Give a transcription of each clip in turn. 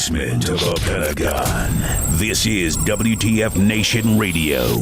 basement of a Pentagon. This is WTF Nation Radio.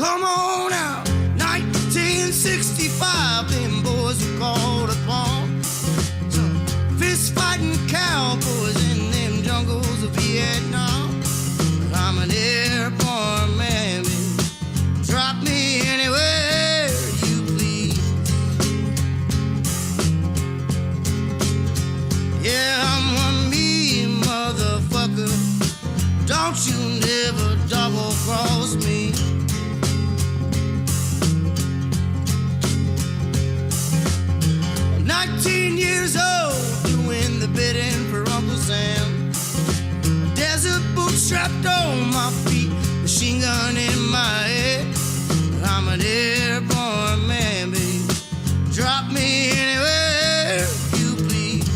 Come on out, 1965, them boys were called upon. Some fist-fighting cowboys in them jungles of Vietnam. I'm an airborne man, baby. Drop me anywhere you please. Yeah, I'm one mean motherfucker. Don't you never double-cross me. 19 years old, doing the bidding for Uncle Sam. Desert boots strapped on my feet, machine gun in my head. I'm an airborne man, baby. Drop me anywhere you please.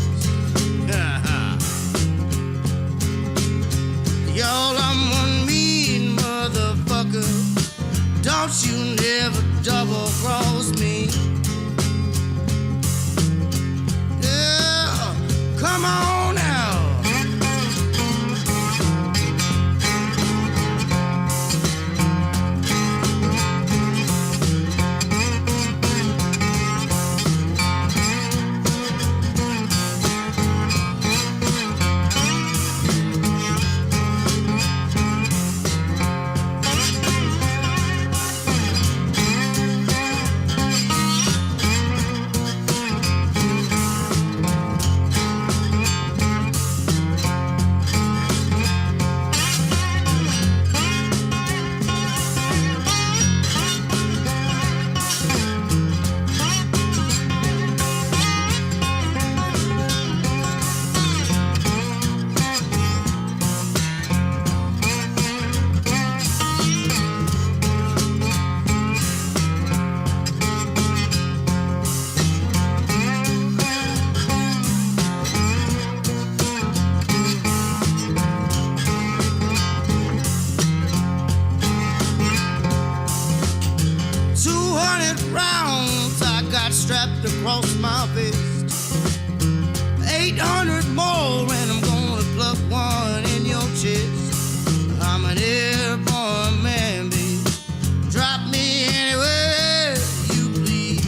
Y'all, I'm one mean motherfucker. Don't you never double cross me. Come on now. 200 rounds I got strapped across my vest. 800 more and I'm gonna pluck one in your chest. I'm an airborne man, baby. Drop me anywhere you please.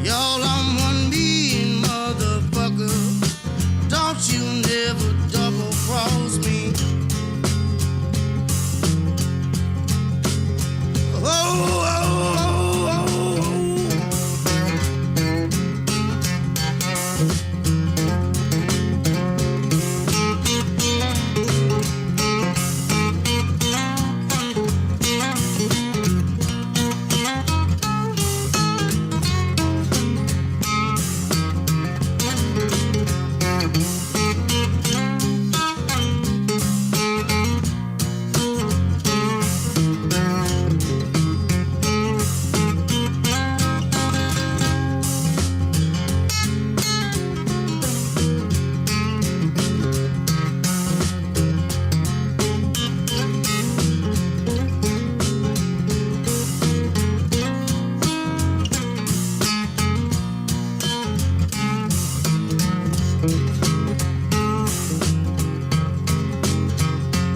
Y'all, I'm one mean motherfucker. Don't you never double cross me.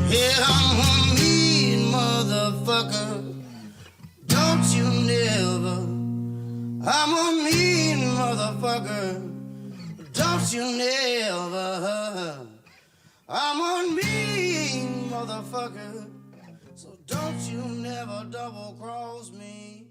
Yeah, I'm a mean motherfucker. Don't you never. I'm a mean motherfucker. Don't you never. I'm a mean motherfucker. So don't you never double cross me.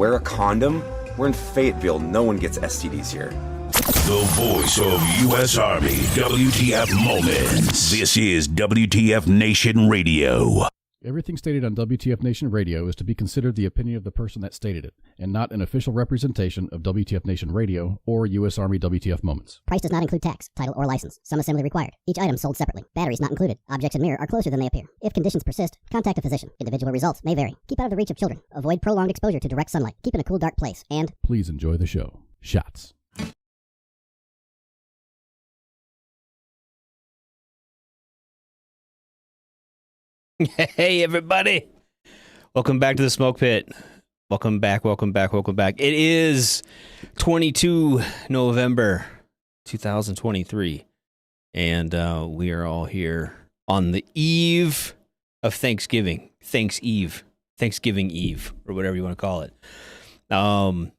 Wear a condom. We're in Fayetteville. No one gets STDs here. The voice of U.S. Army, WTF Moments. This is WTF Nation Radio. Everything stated on WTF Nation Radio is to be considered the opinion of the person that stated it, and not an official representation of WTF Nation Radio or U.S. Army WTF Moments. Price does not include tax, title, or license. Some assembly required. Each item sold separately. Batteries not included. Objects in mirror are closer than they appear. If conditions persist, contact a physician. Individual results may vary. Keep out of the reach of children. Avoid prolonged exposure to direct sunlight. Keep in a cool, dark place. And please enjoy the show. Shots. Hey, everybody. Welcome back to the Smoke Pit. Welcome back. It is 22 November 2023, and we are all here on the eve of Thanksgiving. Thanksgiving Eve, or whatever you want to call it. I'm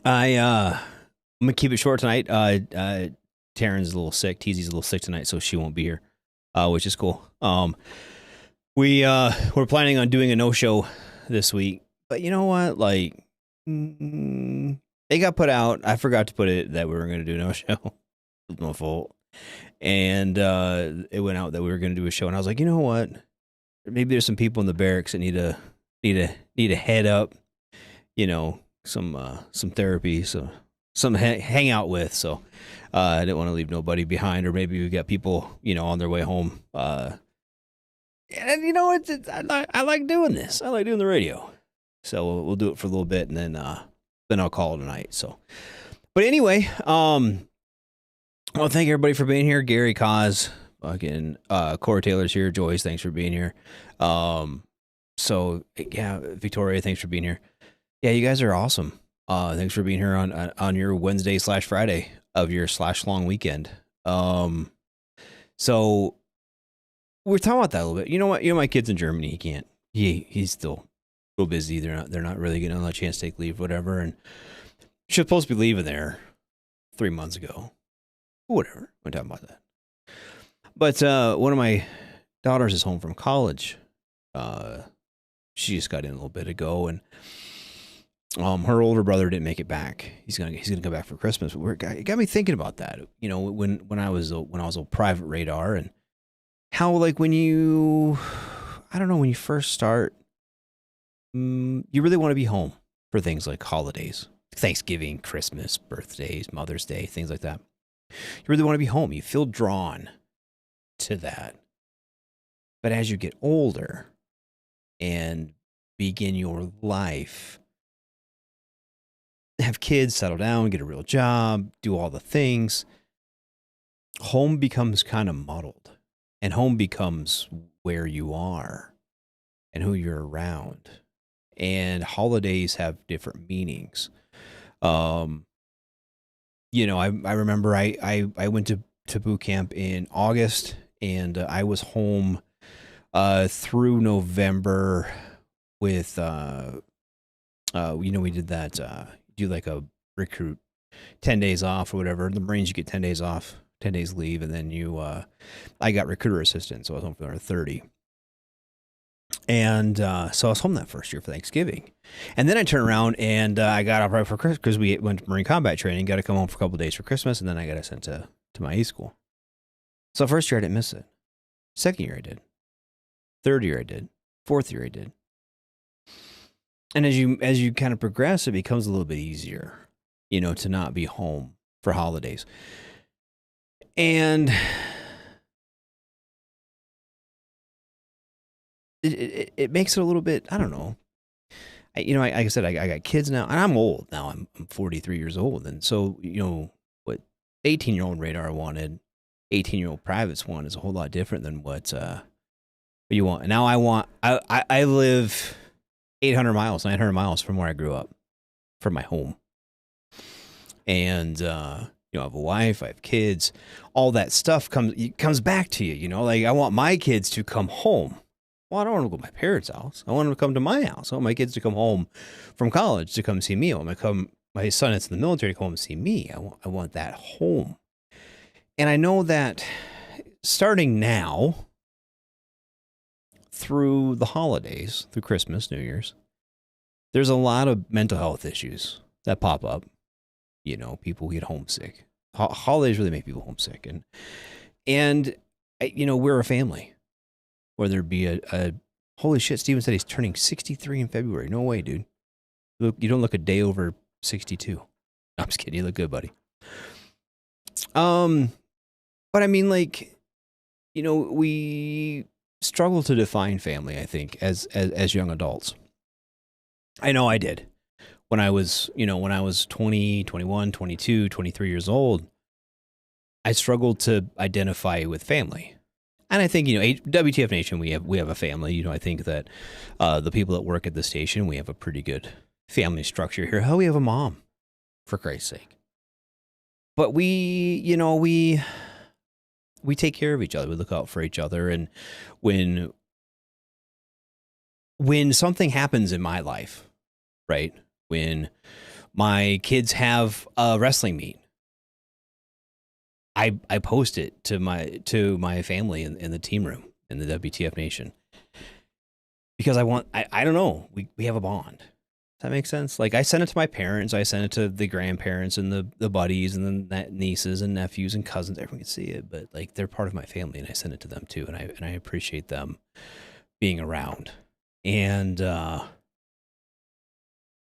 going to keep it short tonight. Taryn's a little sick. Teezy's a little sick tonight, so she won't be here. Which is cool. We're planning on doing a no-show this week, but you know what? Like, they got put out. I forgot to put it that we were going to do a no-show. It's my fault. And it went out that we were going to do a show, and I was like, you know what? Maybe there's some people in the barracks that need a head up. You know, some therapy, some hang out with. So I didn't want to leave nobody behind, or maybe we got people, on their way home. And you know what? I like doing this. I like doing the radio. So we'll do it for a little bit, and then I'll call it a night. So, but anyway, I want to thank everybody for being here. Gary Cause, fucking Corey Taylor's here. Joyce, thanks for being here. So yeah, Victoria, thanks for being here. Yeah, you guys are awesome. Thanks for being here on your Wednesday/Friday of your /long weekend. So we're talking about that a little bit. You know what? My kid's in Germany. He can't. He's still real busy. They're not really getting a chance to take leave, whatever. And she's supposed to be leaving there 3 months ago. Whatever. We're talking about that. But one of my daughters is home from college. She just got in a little bit ago, and her older brother didn't make it back. He's gonna come back for Christmas. But it got me thinking about that. When I was a private radar, and how when you first start, you really want to be home for things like holidays, Thanksgiving, Christmas, birthdays, Mother's Day, things like that. You really want to be home. You feel drawn to that. But as you get older and begin your life, have kids, settle down, get a real job, do all the things, home becomes kind of muddled, and home becomes where you are and who you're around. And holidays have different meanings. I remember I went to boot camp in August, and I was home through November with we did that do like a recruit 10 days off or whatever. In the Marines, you get 10 days off, 10 days leave, and then I got recruiter assistant, so I was home for another 30. And so I was home that first year for Thanksgiving. And then I turned around and I got off right for Christmas, because we went to Marine combat training, got to come home for a couple of days for Christmas, and then I got sent to my A school. So first year I didn't miss it. Second year I did. Third year I did. Fourth year I did. And as you kind of progress, it becomes a little bit easier, to not be home for holidays. And it makes it a little bit, I don't know. Like I said, I got kids now, and I'm old now. I'm 43 years old. And so, what 18-year-old radar wanted, 18-year-old privates want is a whole lot different than what you want. And now I live 800 miles, 900 miles from where I grew up, from my home. And, I have a wife, I have kids, all that stuff comes back to you, like I want my kids to come home. Well, I don't want to go to my parents' house. I want them to come to my house. I want my kids to come home from college to come see me. I want my son that's in the military to come home and see me. I want that home. And I know that starting now, through the holidays, through Christmas, New Year's, there's a lot of mental health issues that pop up. You know, people get homesick. Holidays really make people homesick, and you know, we're a family. Whether it be a holy shit, Steven said he's turning 63 in February. No way, dude. Look, you don't look a day over 62. No, I'm just kidding. You look good, buddy. But I mean, like, you know, we struggle to define family, I think, as young adults. I know I did. When I was 20, 21, 22, 23 years old, I struggled to identify with family. And I think, you know, WTF Nation, we have a family. You know, I think that the people that work at the station, we have a pretty good family structure here. Hell, we have a mom, for Christ's sake. But we take care of each other. We look out for each other. And when something happens in my life, right? When my kids have a wrestling meet, I post it to my family in the team room in the WTF Nation, because I don't know, we have a bond. Does that make sense? Like, I send it to my parents, I send it to the grandparents and the buddies and the nieces and nephews and cousins. Everyone can see it, but like, they're part of my family, and I send it to them too, and I appreciate them being around. And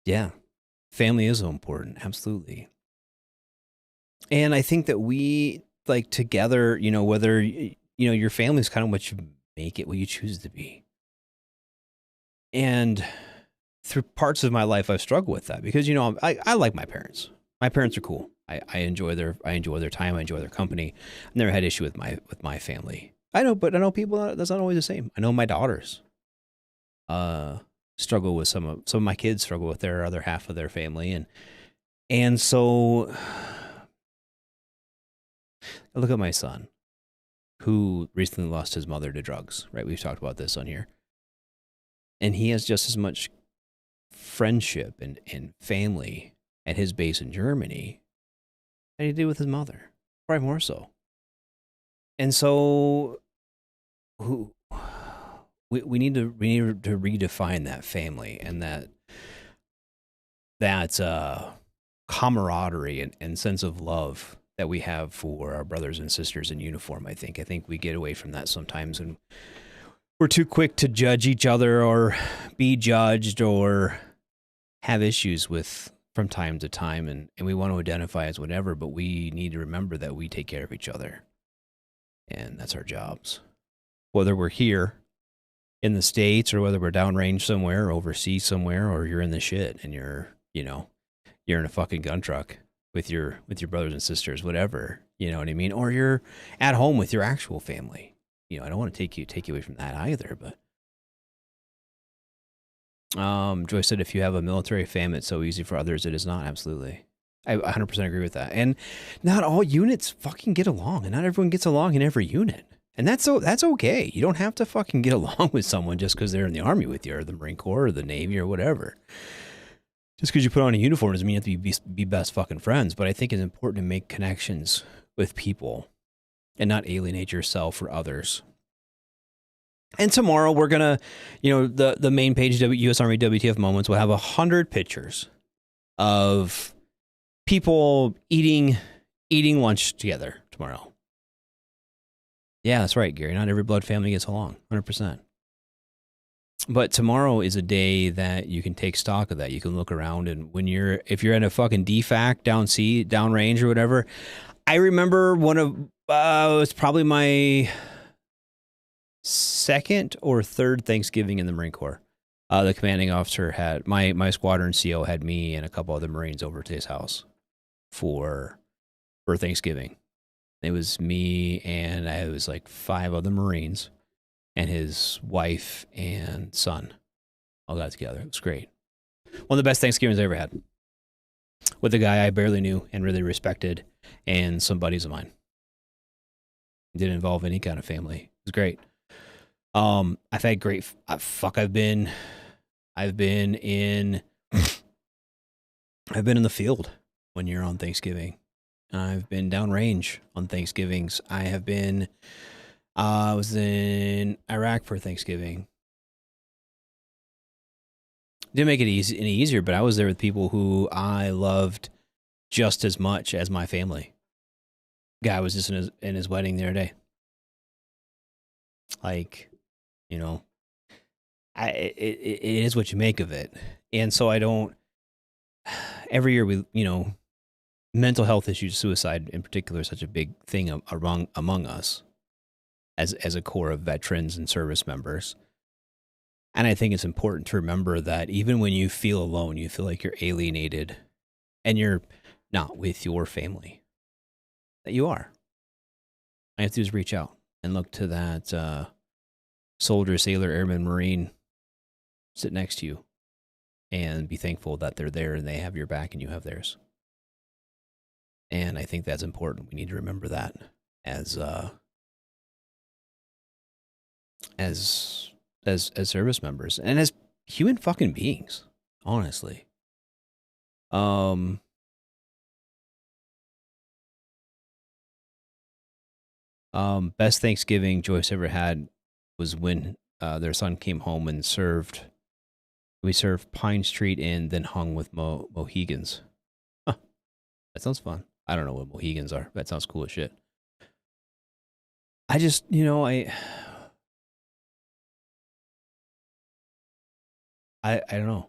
yeah, family is so important, absolutely. And I think that we, like, together, you know, whether, you know, your family is kind of what you make it, what you choose to be. And through parts of my life, I've struggled with that because, you know, I like my parents. My parents are cool. I enjoy their time. I enjoy their company. I've never had issue with my family. I know people, that's not always the same. I know my daughters struggle with some of my kids struggle with their other half of their family. And so I look at my son, who recently lost his mother to drugs, right? We've talked about this on here. And he has just as much friendship and family at his base in Germany than he did with his mother, probably more so. And so we need to redefine that family and that camaraderie and sense of love that we have for our brothers and sisters in uniform. I think we get away from that sometimes, and we're too quick to judge each other or be judged or have issues with from time to time, and we want to identify as whatever, but we need to remember that we take care of each other, and that's our jobs. Whether we're here in the States or whether we're downrange somewhere, or overseas somewhere, or you're in the shit and you're in a fucking gun truck with your brothers and sisters, whatever, you know what I mean? Or you're at home with your actual family. You know, I don't want to take you away from that either, but Joyce said, if you have a military fam, it's so easy for others. It is not. Absolutely. I 100% agree with that. And not all units fucking get along, and not everyone gets along in every unit. And that's okay. You don't have to fucking get along with someone just because they're in the Army with you, or the Marine Corps, or the Navy, or whatever. Just because you put on a uniform doesn't mean you have to be best fucking friends. But I think it's important to make connections with people and not alienate yourself or others. And tomorrow we're going to, you know, the main page of U.S. Army WTF Moments will have 100 pictures of people eating lunch together tomorrow. Yeah, that's right, Gary. Not every blood family gets along, 100%. But tomorrow is a day that you can take stock of that. You can look around, and if you're in a fucking DFAC, downrange or whatever, I remember it's probably my second or third Thanksgiving in the Marine Corps. The commanding officer had my squadron CO had me and a couple other Marines over to his house for Thanksgiving. It was me and I was like 5 other Marines and his wife and son all got together. It was great. One of the best Thanksgivings I ever had, with a guy I barely knew and really respected, and some buddies of mine. It didn't involve any kind of family. It was great. I've had great. I've been in the field one year on Thanksgiving. I've been downrange on Thanksgivings. I was in Iraq for Thanksgiving. Didn't make it easy any easier, but I was there with people who I loved just as much as my family. Guy was just in his wedding the other day. Like, you know, it is what you make of it. And so I don't, every year we, you know, mental health issues, suicide in particular, is such a big thing among us as a core of veterans and service members. And I think it's important to remember that even when you feel alone, you feel like you're alienated and you're not with your family, that you are. All you have to do is reach out and look to that soldier, sailor, airman, Marine sit next to you and be thankful that they're there and they have your back and you have theirs. And I think that's important. We need to remember that as service members and as human fucking beings, honestly. Best Thanksgiving Joyce ever had was when their son came home and we served Pine Street and then hung with Mohegans. Huh. That sounds fun. I don't know what Mohegans are. That sounds cool as shit. I just, you know, I don't know.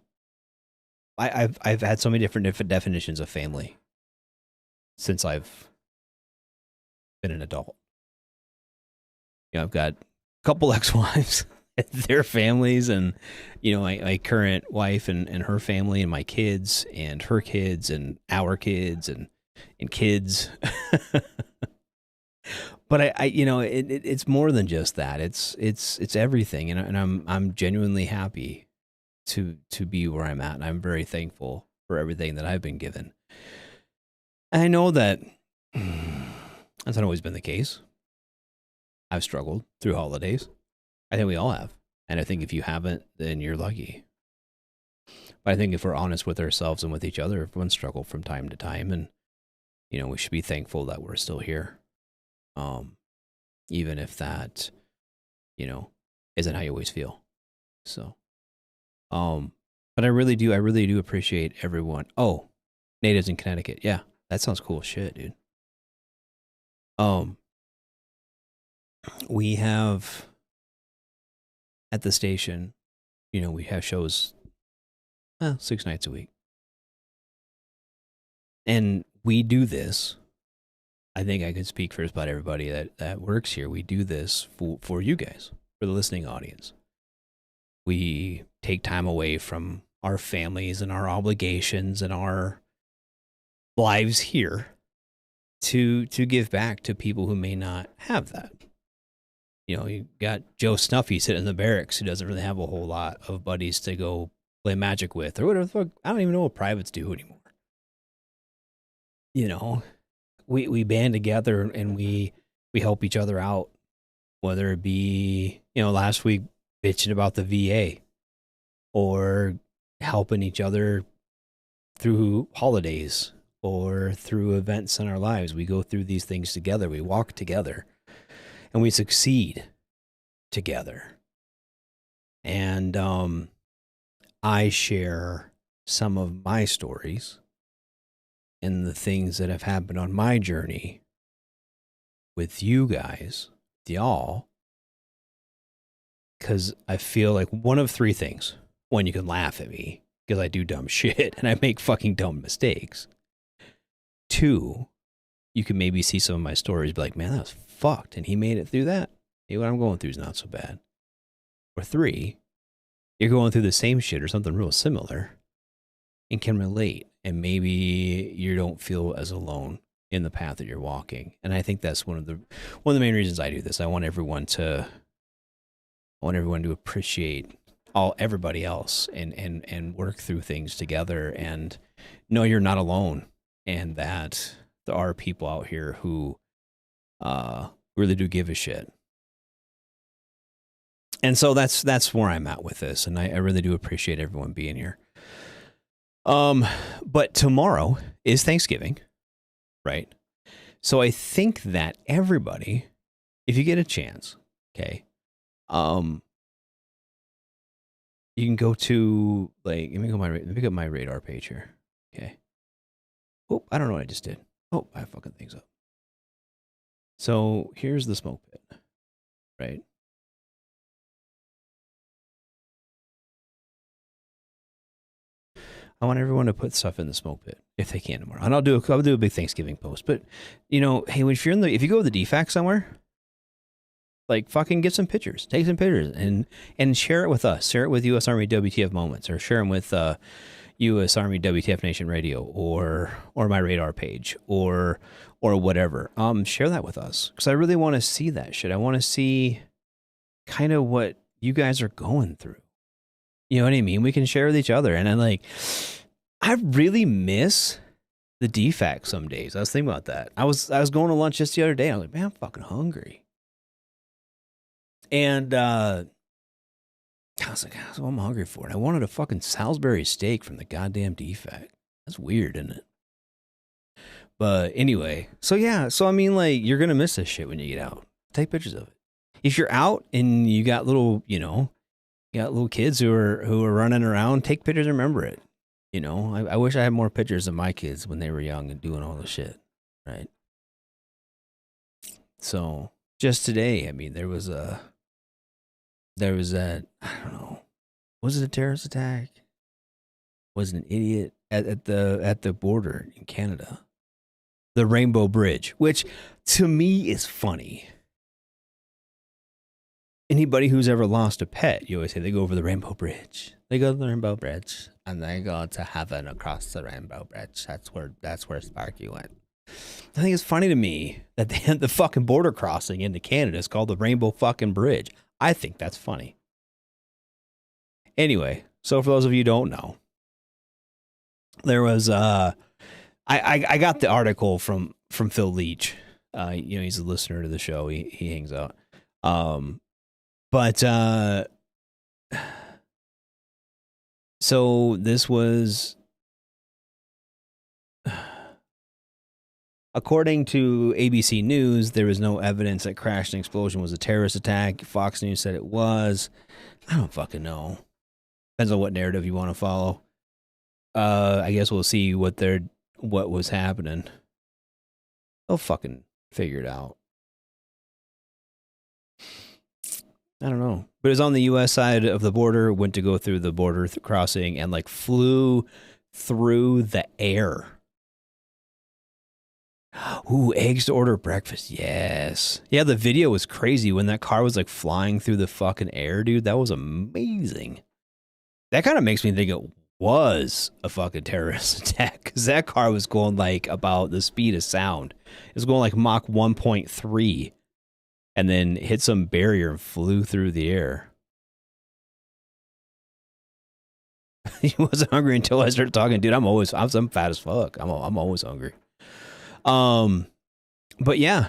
I've had so many different definitions of family since I've been an adult. You know, I've got a couple ex-wives, their families, and you know, my current wife and her family, and my kids and her kids and our kids and kids. But I you know, it's more than just that. It's everything, and I'm genuinely happy to be where I'm at, and I'm very thankful for everything that I've been given. And I know that that's not always been the case. I've struggled through holidays. I think we all have. And I think if you haven't, then you're lucky. But I think if we're honest with ourselves and with each other, everyone's struggled from time to time. And, you know, we should be thankful that we're still here. Even if that, you know, isn't how you always feel. So, but I really do appreciate everyone. Oh, natives in Connecticut. Yeah, that sounds cool as shit, dude. We have at the station, you know, we have shows 6 nights a week. And we do this. I think I could speak for about everybody that works here. We do this for you guys, for the listening audience. We take time away from our families and our obligations and our lives here to give back to people who may not have that. You know, you got Joe Snuffy sitting in the barracks who doesn't really have a whole lot of buddies to go play Magic with or whatever the fuck. I don't even know what privates do anymore. You know, we band together and we help each other out, whether it be, you know, last week bitching about the VA or helping each other through holidays or through events in our lives. We go through these things together. We walk together. And we succeed together. And I share some of my stories and the things that have happened on my journey with you guys, with y'all, because I feel like one of three things. One, you can laugh at me because I do dumb shit and I make fucking dumb mistakes. Two, you can maybe see some of my stories, be like, man, that was fucked, and he made it through that. Hey, what I'm going through is not so bad. Or three, you're going through the same shit or something real similar and can relate, and maybe you don't feel as alone in the path that you're walking. And I think that's one of the main reasons I do this. I want everyone to appreciate everybody else and work through things together and know you're not alone, and that there are people out here who really do give a shit. And so that's where I'm at with this, and I really do appreciate everyone being here. But tomorrow is Thanksgiving, right? So I think that everybody, if you get a chance, okay, You can go to let me pick up my radar page here. Okay. Oh, I don't know what I just did. Oh, I fucking things up. So here's the smoke pit, right? I want everyone to put stuff in the smoke pit if they can tomorrow, and I'll do a big Thanksgiving post. But hey, if you go to the DFAC somewhere, like fucking get some pictures, take some pictures, and share it with us. Share it with U.S. Army WTF Moments, or share them with U.S. Army WTF Nation Radio, or my radar page, or whatever. Share that with us, because I really want to see that shit. I want to see kind of what you guys are going through. You know what I mean? We can share with each other. And I really miss the DFAC some days. I was thinking about that. I was going to lunch just the other day. I was like, man, I'm fucking hungry. And I was like, that's what I'm hungry for. And I wanted a fucking Salisbury steak from the goddamn DFAC. That's weird, isn't it? But anyway, so yeah. So I mean, like, you're going to miss this shit when you get out. Take pictures of it. If you're out and you got little, you got little kids who are running around, take pictures and remember it. I wish I had more pictures of my kids when they were young and doing all this shit, right? So just today, I mean, there was that, I don't know, was it a terrorist attack? Was it an idiot at the border in Canada? The Rainbow Bridge, which to me is funny. Anybody who's ever lost a pet, you always say they go over the Rainbow Bridge. They go to the Rainbow Bridge and they go to heaven across the Rainbow Bridge. That's where Sparky went. I think it's funny to me that they had the fucking border crossing into Canada is called the Rainbow fucking Bridge. I think that's funny. Anyway, so for those of you who don't know, there was I got the article from Phil Leach. He's a listener to the show. He hangs out. But so this was, according to ABC News, there was no evidence that crash and explosion was a terrorist attack. Fox News said it was. I don't fucking know. Depends on what narrative you want to follow. I guess we'll see what was happening. They'll fucking figure it out. I don't know. But it was on the U.S. side of the border, went to go through the border crossing, and flew through the air. Ooh, eggs to order breakfast. Yes. Yeah, the video was crazy when that car was flying through the fucking air, dude. That was amazing. That kind of makes me think it was a fucking terrorist attack, because that car was going about the speed of sound. It was going Mach 1.3. And then hit some barrier and flew through the air. He wasn't hungry until I started talking. Dude, I'm fat as fuck. I'm always hungry. But yeah,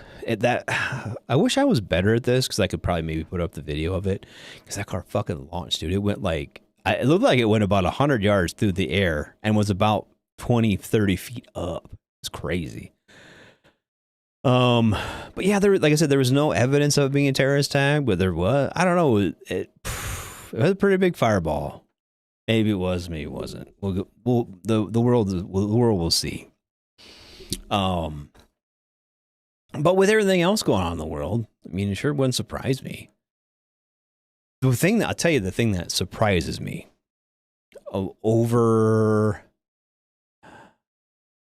I wish I was better at this, because I could probably maybe put up the video of it, because that car fucking launched, dude. It went it looked like it went about 100 yards through the air and was about 20, 30 feet up. It's crazy. But yeah, like I said, there was no evidence of it being a terrorist attack, but there was. I don't know. It was a pretty big fireball. Maybe it was, maybe it wasn't. The world will see. But with everything else going on in the world, I mean, it sure wouldn't surprise me. The thing that surprises me over.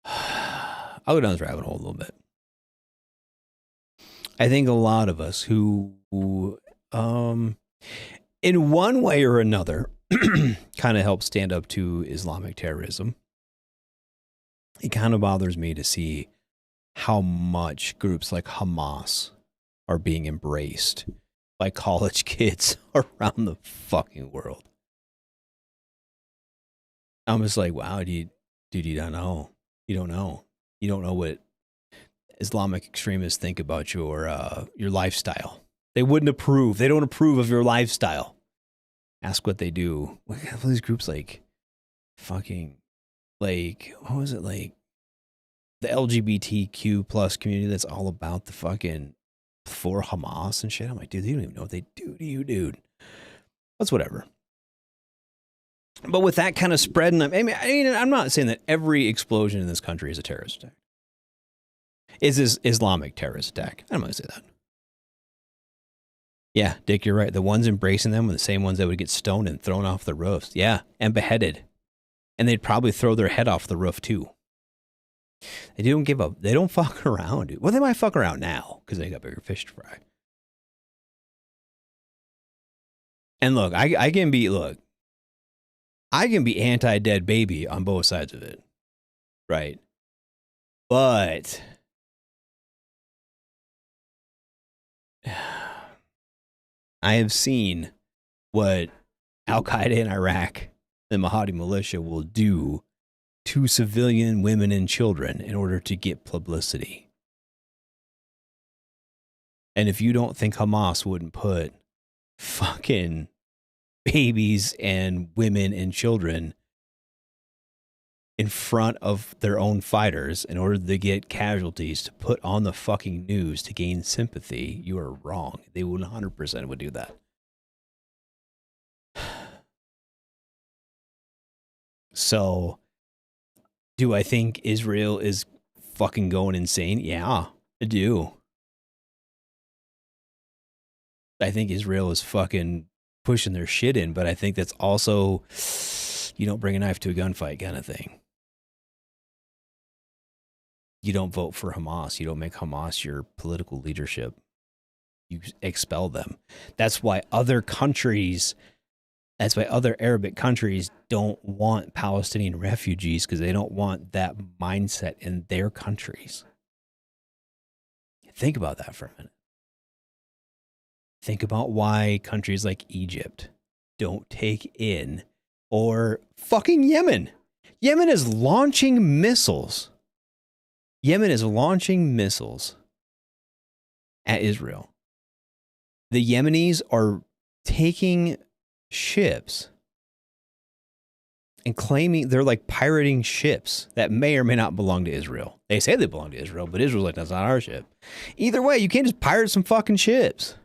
I'll go down this rabbit hole a little bit. I think a lot of us who in one way or another, kind of help stand up to Islamic terrorism. It kind of bothers me to see how much groups like Hamas are being embraced by college kids around the fucking world. I'm just like, wow, you don't know. You don't know. You don't know what Islamic extremists think about your lifestyle. They wouldn't approve. They don't approve of your lifestyle. Ask what they do. What are these groups fucking what was it, the LGBTQ plus community that's all about the fucking for Hamas and shit? I'm like, dude, they don't even know what they do to you, dude. That's whatever. But with that kind of spreading, I mean, I'm not saying that every explosion in this country is a terrorist attack. Is this Islamic terrorist attack? I'm not going to say that. Yeah, Dick, you're right. The ones embracing them were the same ones that would get stoned and thrown off the roofs. Yeah, and beheaded. And they'd probably throw their head off the roof, too. They don't give up. They don't fuck around, dude. Well, they might fuck around now because they got bigger fish to fry. And look, I can be anti-dead baby on both sides of it. Right. But I have seen what Al-Qaeda in Iraq, the Mahdi militia, will do to civilian women and children in order to get publicity. And if you don't think Hamas wouldn't put fucking babies and women and children in front of their own fighters in order to get casualties to put on the fucking news to gain sympathy, you are wrong. They 100% would do that. So, do I think Israel is fucking going insane? Yeah, I do. I think Israel is fucking pushing their shit in, but I think that's also, you don't bring a knife to a gunfight kind of thing. You don't vote for Hamas. You don't make Hamas your political leadership. You expel them. That's why other Arabic countries don't want Palestinian refugees, because they don't want that mindset in their countries. Think about that for a minute. Think about why countries like Egypt don't take in, or fucking Yemen. Yemen is launching missiles. Yemen is launching missiles at Israel. The Yemenis are taking ships and claiming they're like pirating ships that may or may not belong to Israel. They say they belong to Israel, but Israel's like, that's not our ship. Either way, you can't just pirate some fucking ships,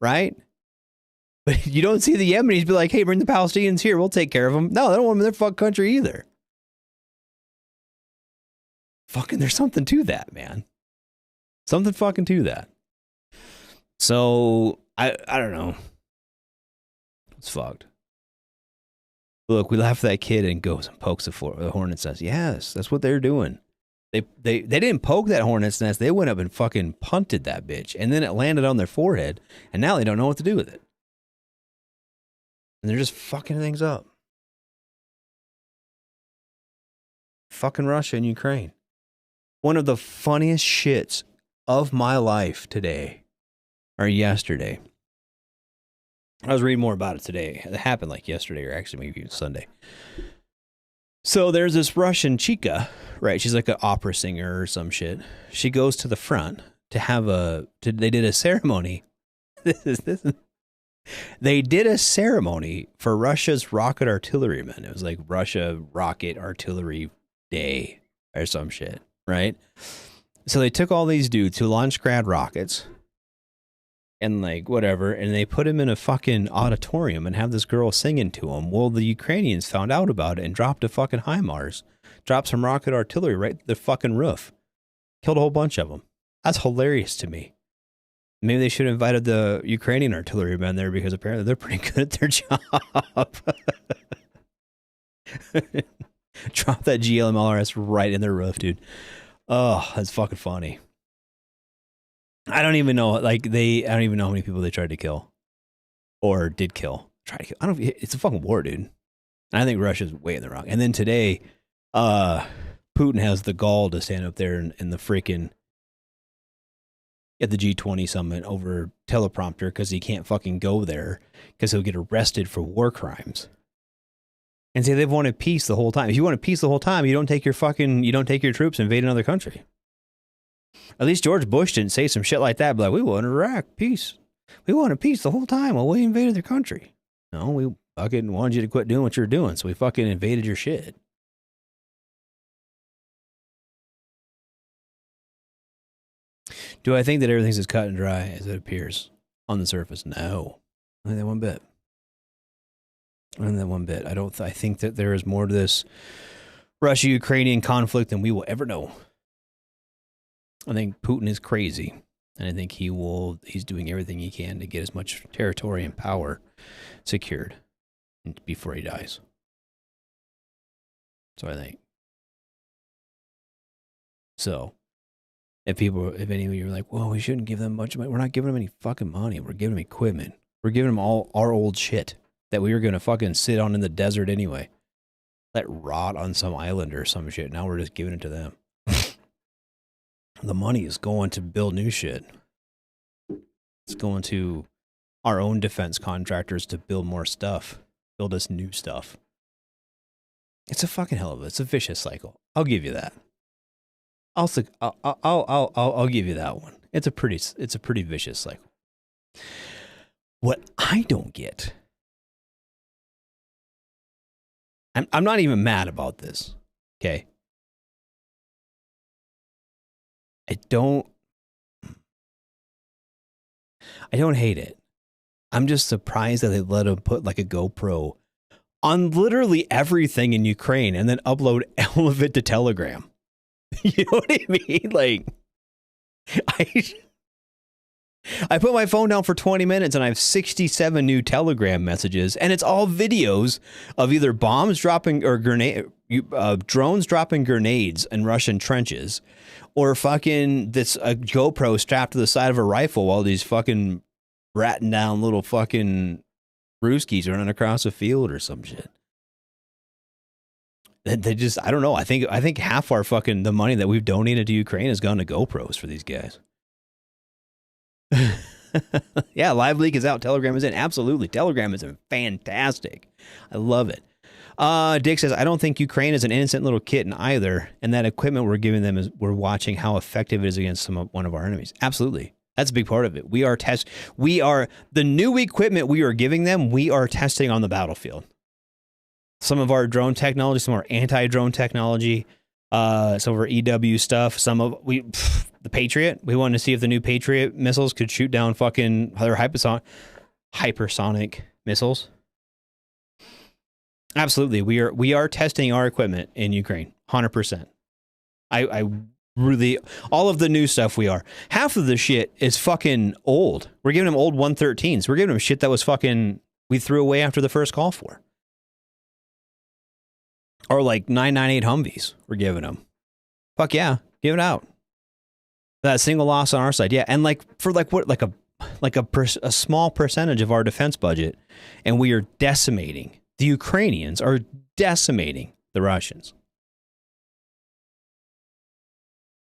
right? But you don't see the Yemenis be like, hey, bring the Palestinians here, we'll take care of them. No, they don't want them in their fucking country either. Fucking, there's something to that, man. Something fucking to that. So, I don't know. It's fucked. Look, we laugh at that kid and goes and pokes the hornet's nest. Yes, that's what they're doing. They didn't poke that hornet's nest. They went up and fucking punted that bitch. And then it landed on their forehead. And now they don't know what to do with it. And they're just fucking things up. Fucking Russia and Ukraine. One of the funniest shits of my life today, or yesterday. I was reading more about it today. It happened like yesterday, or actually maybe even Sunday. So there's this Russian chica, right? She's like an opera singer or some shit. She goes to the front to have they did a ceremony. They did a ceremony for Russia's rocket artillerymen. It was like Russia Rocket Artillery Day or some shit, right? So they took all these dudes who launched grad rockets and like whatever, and they put him in a fucking auditorium and have this girl singing to him. Well, the Ukrainians found out about it and dropped a fucking HIMARS, dropped some rocket artillery right at the fucking roof, killed a whole bunch of them. That's hilarious to me. Maybe they should have invited the Ukrainian artillerymen there, because apparently they're pretty good at their job. Drop that GLMLRS right in their roof, dude. Oh, that's fucking funny. I don't even know. I don't even know how many people they tried to kill, or did kill. It's a fucking war, dude. I think Russia's way in the wrong. And then today, Putin has the gall to stand up there in the freaking at the G20 summit over teleprompter, because he can't fucking go there because he'll get arrested for war crimes. And say they've wanted peace the whole time. If you wanted peace the whole time, you don't take your troops and invade another country. At least George Bush didn't say some shit like that. But like, we wanted Iraq peace. We wanted peace the whole time while we invaded their country. No, we fucking wanted you to quit doing what you're doing, so we fucking invaded your shit. Do I think that everything's as cut and dry as it appears on the surface? No. I think that one bit. And then one bit. I think that there is more to this Russia-Ukrainian conflict than we will ever know. I think Putin is crazy, and I think he's doing everything he can to get as much territory and power secured before he dies. That's what I think. So, if any of you are like, well, we shouldn't give them much money. We're not giving them any fucking money. We're giving them equipment. We're giving them all our old shit that we were going to fucking sit on in the desert anyway. Let rot on some island or some shit. Now we're just giving it to them. The money is going to build new shit. It's going to our own defense contractors to build more stuff. Build us new stuff. It's a fucking hell of it's a vicious cycle. I'll give you that. I'll give you that one. It's a pretty vicious cycle. What I don't get, I'm not even mad about this. Okay. I don't hate it. I'm just surprised that they let him put like a GoPro on literally everything in Ukraine and then upload all of it to Telegram. You know what I mean? Like, I put my phone down for 20 minutes and I have 67 new Telegram messages, and it's all videos of either bombs dropping or drones dropping grenades in Russian trenches, or fucking a GoPro strapped to the side of a rifle while these fucking ratting down little fucking Ruskies running across a field or some shit. They just, I don't know. I think half our fucking, the money that we've donated to Ukraine has gone to GoPros for these guys. Yeah, Live Leak is out. Telegram is in. Absolutely. Telegram is fantastic. I love it. Dick says, I don't think Ukraine is an innocent little kitten either. And that equipment we're giving them is we're watching how effective it is against one of our enemies. Absolutely. That's a big part of it. The new equipment we are giving them, we are testing on the battlefield. Some of our drone technology, some of our anti-drone technology, some of our EW stuff, the Patriot. We wanted to see if the new Patriot missiles could shoot down fucking other hypersonic missiles. Absolutely. We are testing our equipment in Ukraine. 100%. I really, all of the new stuff we are. Half of the shit is fucking old. We're giving them old 113s. We're giving them shit that was fucking, we threw away after the first call for. Or like 998 Humvees we're giving them. Fuck yeah, give it out. That single loss on our side, yeah. And like for like what, like a small percentage of our defense budget, and we are decimating. The Ukrainians are decimating the Russians.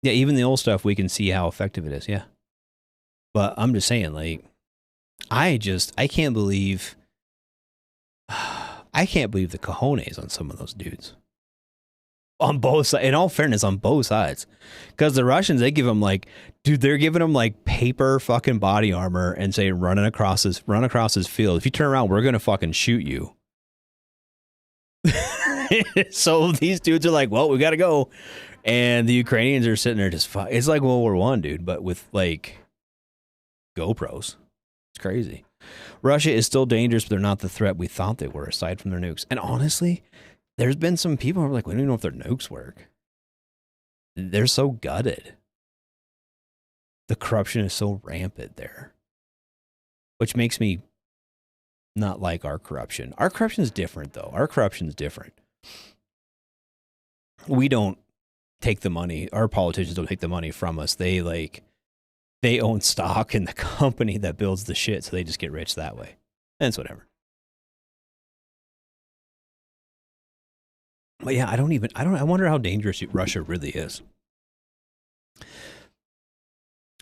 Yeah, even the old stuff, we can see how effective it is, yeah. But I'm just saying, like, I can't believe the cojones on some of those dudes. On both sides, in all fairness, on both sides. Because the Russians, they give them like, dude, they're giving them like paper fucking body armor and say, run across this field. If you turn around, we're going to fucking shoot you. So these dudes are like, well, we got to go. And the Ukrainians are sitting there just, it's like World War I, dude, but with like GoPros. It's crazy. Russia is still dangerous, but they're not the threat we thought they were, aside from their nukes. And honestly, there's been some people who are like, we don't even know if their nukes work. They're so gutted. The corruption is so rampant there, which makes me not like our corruption. Our corruption is different, though. Our corruption is different. We don't take the money. Our politicians don't take the money from us. They own stock in the company that builds the shit, so they just get rich that way. And it's whatever. But yeah, I wonder how dangerous Russia really is.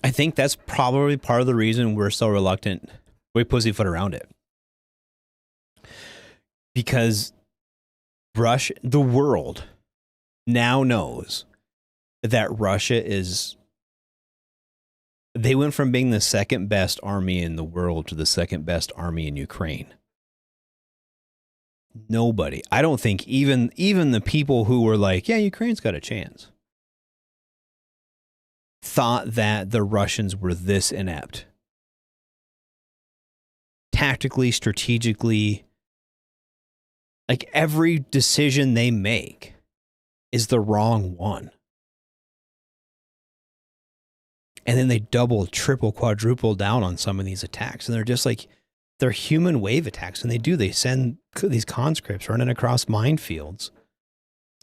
I think that's probably part of the reason we're so reluctant. We pussyfoot around it. Because Russia, the world now knows that Russia they went from being the second best army in the world to the second best army in Ukraine. Nobody, I don't think even the people who were like, yeah, Ukraine's got a chance, thought that the Russians were this inept. Tactically, strategically, Like every decision they make is the wrong one. And then they double, triple, quadruple down on some of these attacks. And they're just like, they're human wave attacks. And they send these conscripts running across minefields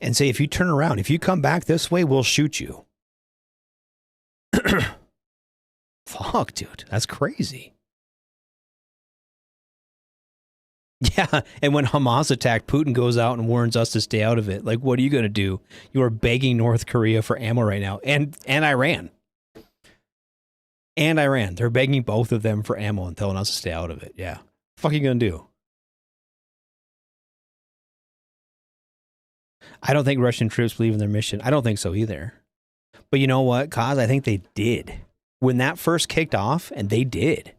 and say, if you turn around, if you come back this way, we'll shoot you. Fuck, dude. That's crazy. Yeah. And when Hamas attacked, Putin goes out and warns us to stay out of it. Like, what are you going to do? You are begging North Korea for ammo right now. And Iran. And Iran. They're begging both of them for ammo and telling us to stay out of it. Yeah. What the fuck are you going to do? I don't think Russian troops believe in their mission. I don't think so either. But you know what, Kaz? I think they did. When that first kicked off, and they did.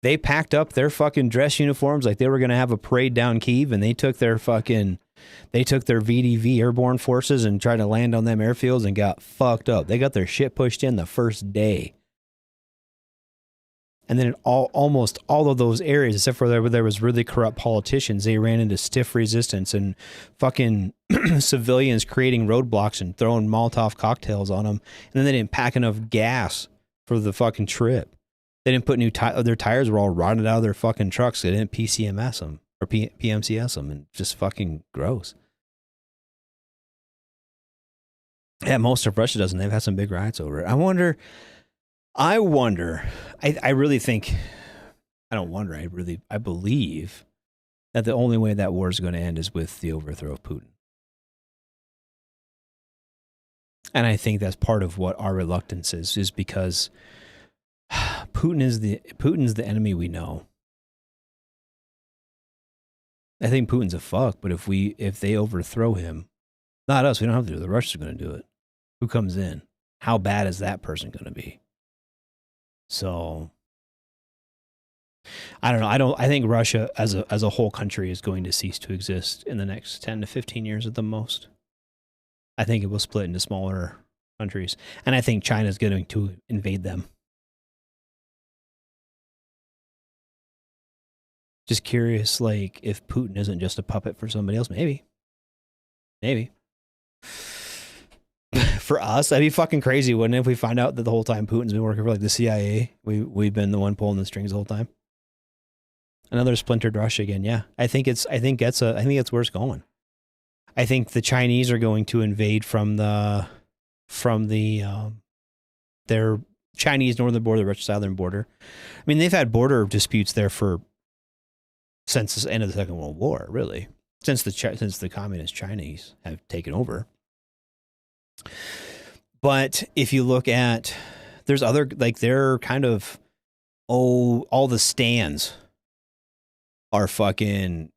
They packed up their fucking dress uniforms like they were going to have a parade down Kyiv, and they took their VDV airborne forces and tried to land on them airfields and got fucked up. They got their shit pushed in the first day. And then almost all of those areas, except for where there was really corrupt politicians, they ran into stiff resistance and fucking civilians creating roadblocks and throwing Molotov cocktails on them. And then they didn't pack enough gas for the fucking trip. They didn't put their tires were all rotted out of their fucking trucks. They didn't PCMS them or PMCS them, and just fucking gross. Yeah, most of Russia doesn't. They've had some big riots over it. I wonder, I really think, I believe that the only way that war is going to end is with the overthrow of Putin. And I think that's part of what our reluctance is because Putin's the enemy we know. I think Putin's a fuck, but if they overthrow him, not us, we don't have to do it. The Russians are going to do it. Who comes in? How bad is that person going to be? So I don't know. I think Russia as a whole country is going to cease to exist in the next 10 to 15 years at the most. I think it will split into smaller countries, and I think China's going to invade them. Just curious, like, if Putin isn't just a puppet for somebody else. Maybe. For us, that'd be fucking crazy, wouldn't it? If we find out that the whole time Putin's been working for like the CIA, we've been the one pulling the strings the whole time. Another splintered Russia again. Yeah, I think it's where it's going. I think the Chinese are going to invade from their Chinese northern border, the Russian southern border. I mean, they've had border disputes there since the end of the Second World War, really, since the communist Chinese have taken over. But if you look at, there's other, like, they're kind of, all the stands are fucking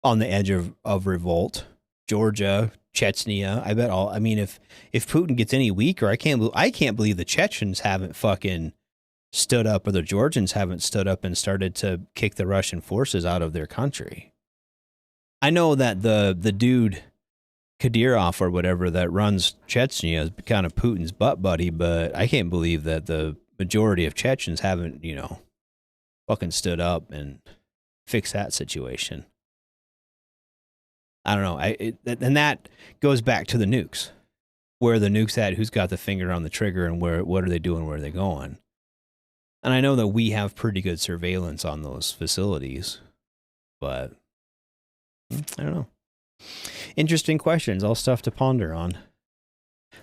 on the edge of revolt. Georgia, Chechnya, I mean, if Putin gets any weaker, I can't believe the Chechens haven't fucking stood up, or the Georgians haven't stood up and started to kick the Russian forces out of their country. I know that the dude Kadyrov or whatever that runs Chechnya is kind of Putin's butt buddy, but I can't believe that the majority of Chechens haven't, fucking stood up and fixed that situation. I don't know. And that goes back to the nukes. Where the nukes at, who's got the finger on the trigger, and what are they doing, where are they going? And I know that we have pretty good surveillance on those facilities, but I don't know. Interesting questions, all stuff to ponder on.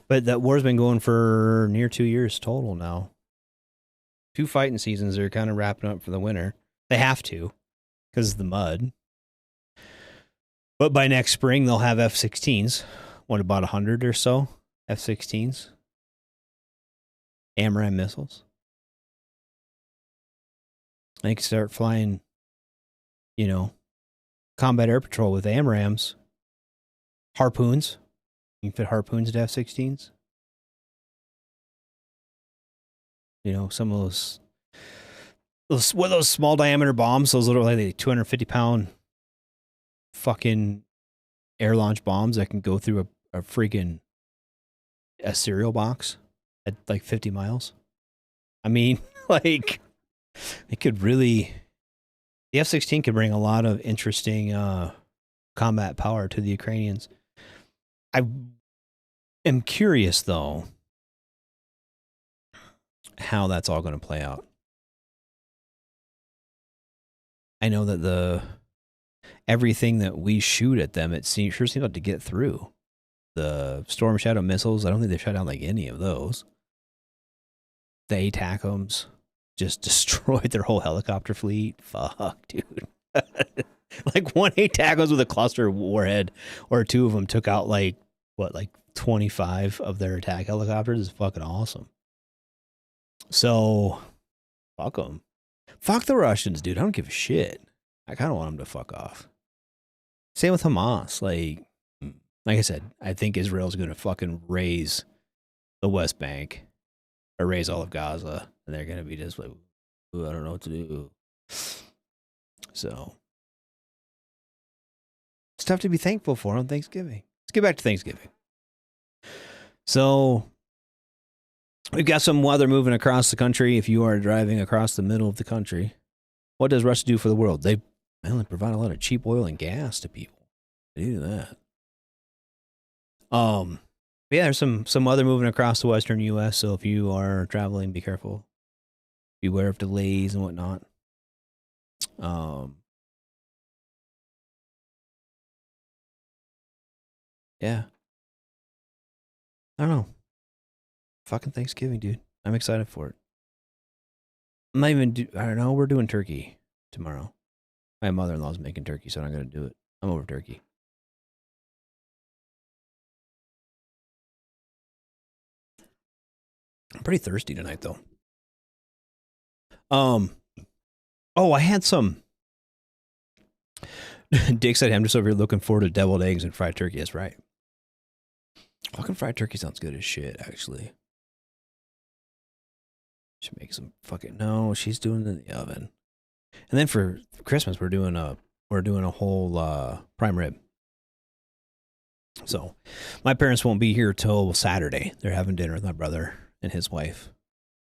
But that war's been going for near 2 years total now. 2 fighting seasons are kind of wrapping up for the winter. They have to, because of the mud. But by next spring, they'll have F-16s. About 100 or so F-16s? AMRAAM missiles. They can start flying, combat air patrol with AMRAAMs. Harpoons. You can fit harpoons into F-16s. Some of those small diameter bombs, those little, like, 250-pound fucking air launch bombs that can go through a freaking cereal box at like 50 miles. I mean, like, it could really, the F-16 could bring a lot of interesting combat power to the Ukrainians. I am curious, though, how that's all going to play out. I know that everything that we shoot at them, sure seems like to get through. The Storm Shadow missiles, I don't think they shut down like any of those. The ATACMs just destroyed their whole helicopter fleet. Fuck, dude. Like one ATACMs with a cluster warhead, or two of them took out like 25 of their attack helicopters. Is fucking awesome. So, fuck them. Fuck the Russians, dude. I don't give a shit. I kind of want them to fuck off. Same with Hamas. Like I said, I think Israel's going to fucking raise the West Bank, or raise all of Gaza, and they're going to be just like, ooh, I don't know what to do. So, stuff to be thankful for on Thanksgiving. Let's get back to Thanksgiving. So, we've got some weather moving across the country. If you are driving across the middle of the country, what does Russia do for the world? They only provide a lot of cheap oil and gas to people. They do that. Yeah, there's some weather moving across the western U.S., so if you are traveling, be careful. Beware of delays and whatnot. Yeah. I don't know. Fucking Thanksgiving, dude. I'm excited for it. I'm not even, I don't know, we're doing turkey tomorrow. My mother-in-law's making turkey, so I'm not going to do it. I'm over turkey. I'm pretty thirsty tonight, though. Oh, I had some. Dick said, I'm just over here looking forward to deviled eggs and fried turkey. That's right. Fucking fried turkey sounds good as shit, actually. Should make some fucking, no, she's doing it in the oven. And then for Christmas, we're doing a whole prime rib. So my parents won't be here till Saturday. They're having dinner with my brother and his wife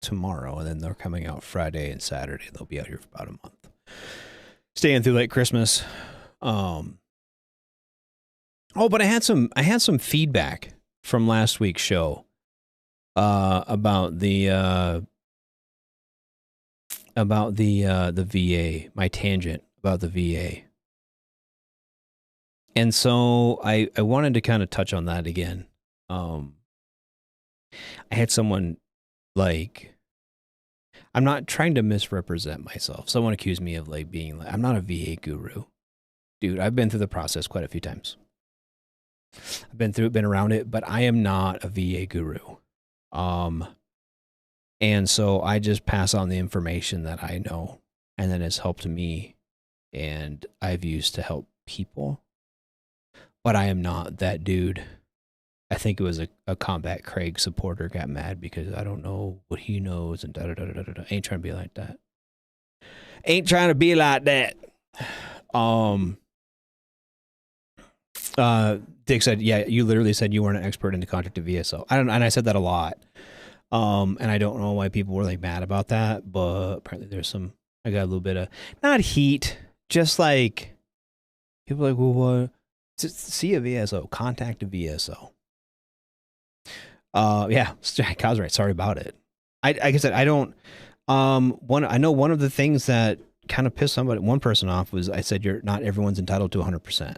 tomorrow, and then they're coming out Friday and Saturday. They'll be out here for about a month, staying through late Christmas. Oh, but I had some feedback from last week's show about the VA, my tangent about the VA. And so I wanted to kind of touch on that again. I had someone, like, I'm not trying to misrepresent myself. Someone accused me of like being like, I'm not a VA guru. Dude, I've been through the process quite a few times. I've been around it, but I am not a VA guru. And so I just pass on the information that I know, and that has helped me and I've used to help people. But I am not that dude. I think it was a Combat Craig supporter got mad because I don't know what he knows and da-da-da-da-da-da. Ain't trying to be like that. Ain't trying to be like that. Dick said, yeah, you literally said you weren't an expert in the contract of VSO. And I said that a lot. And I don't know why people were like mad about that, but apparently I got a little bit of, not heat, just like, people are like, well, what? See a VSO, contact a VSO. Yeah, Kyle's right. Sorry about it. Like I said, I don't, I know one of the things that kind of pissed one person off was I said, not everyone's entitled to 100%.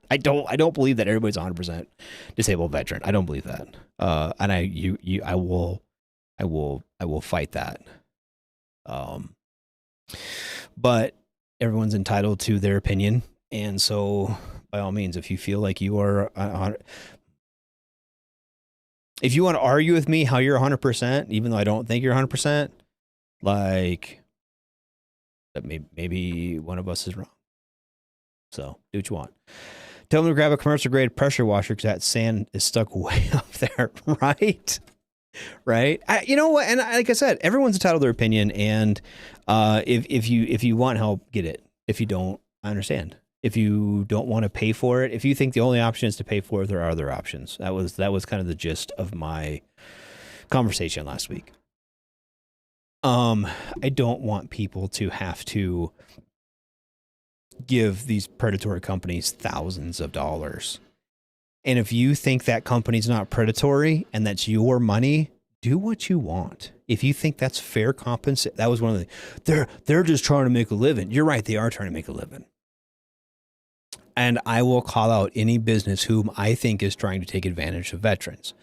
I don't believe that everybody's 100% disabled veteran. I don't believe that. And I will fight that. But everyone's entitled to their opinion. And so by all means, if you feel like you are, if you want to argue with me how you're 100%, even though I don't think you're 100%, like, that maybe one of us is wrong. So do what you want. Tell them to grab a commercial grade pressure washer because that sand is stuck way up there, right? Right? You know what? And like I said, everyone's entitled to their opinion, and if you want help, get it. If you don't, I understand. If you don't want to pay for it, if you think the only option is to pay for it, there are other options. That was kind of the gist of my conversation last week. I don't want people to have to give these predatory companies thousands of dollars. And if you think that company's not predatory and that's your money, do what you want. If you think that's fair compensation, that was one of the, they're just trying to make a living. You're right. They are trying to make a living. And I will call out any business whom I think is trying to take advantage of veterans.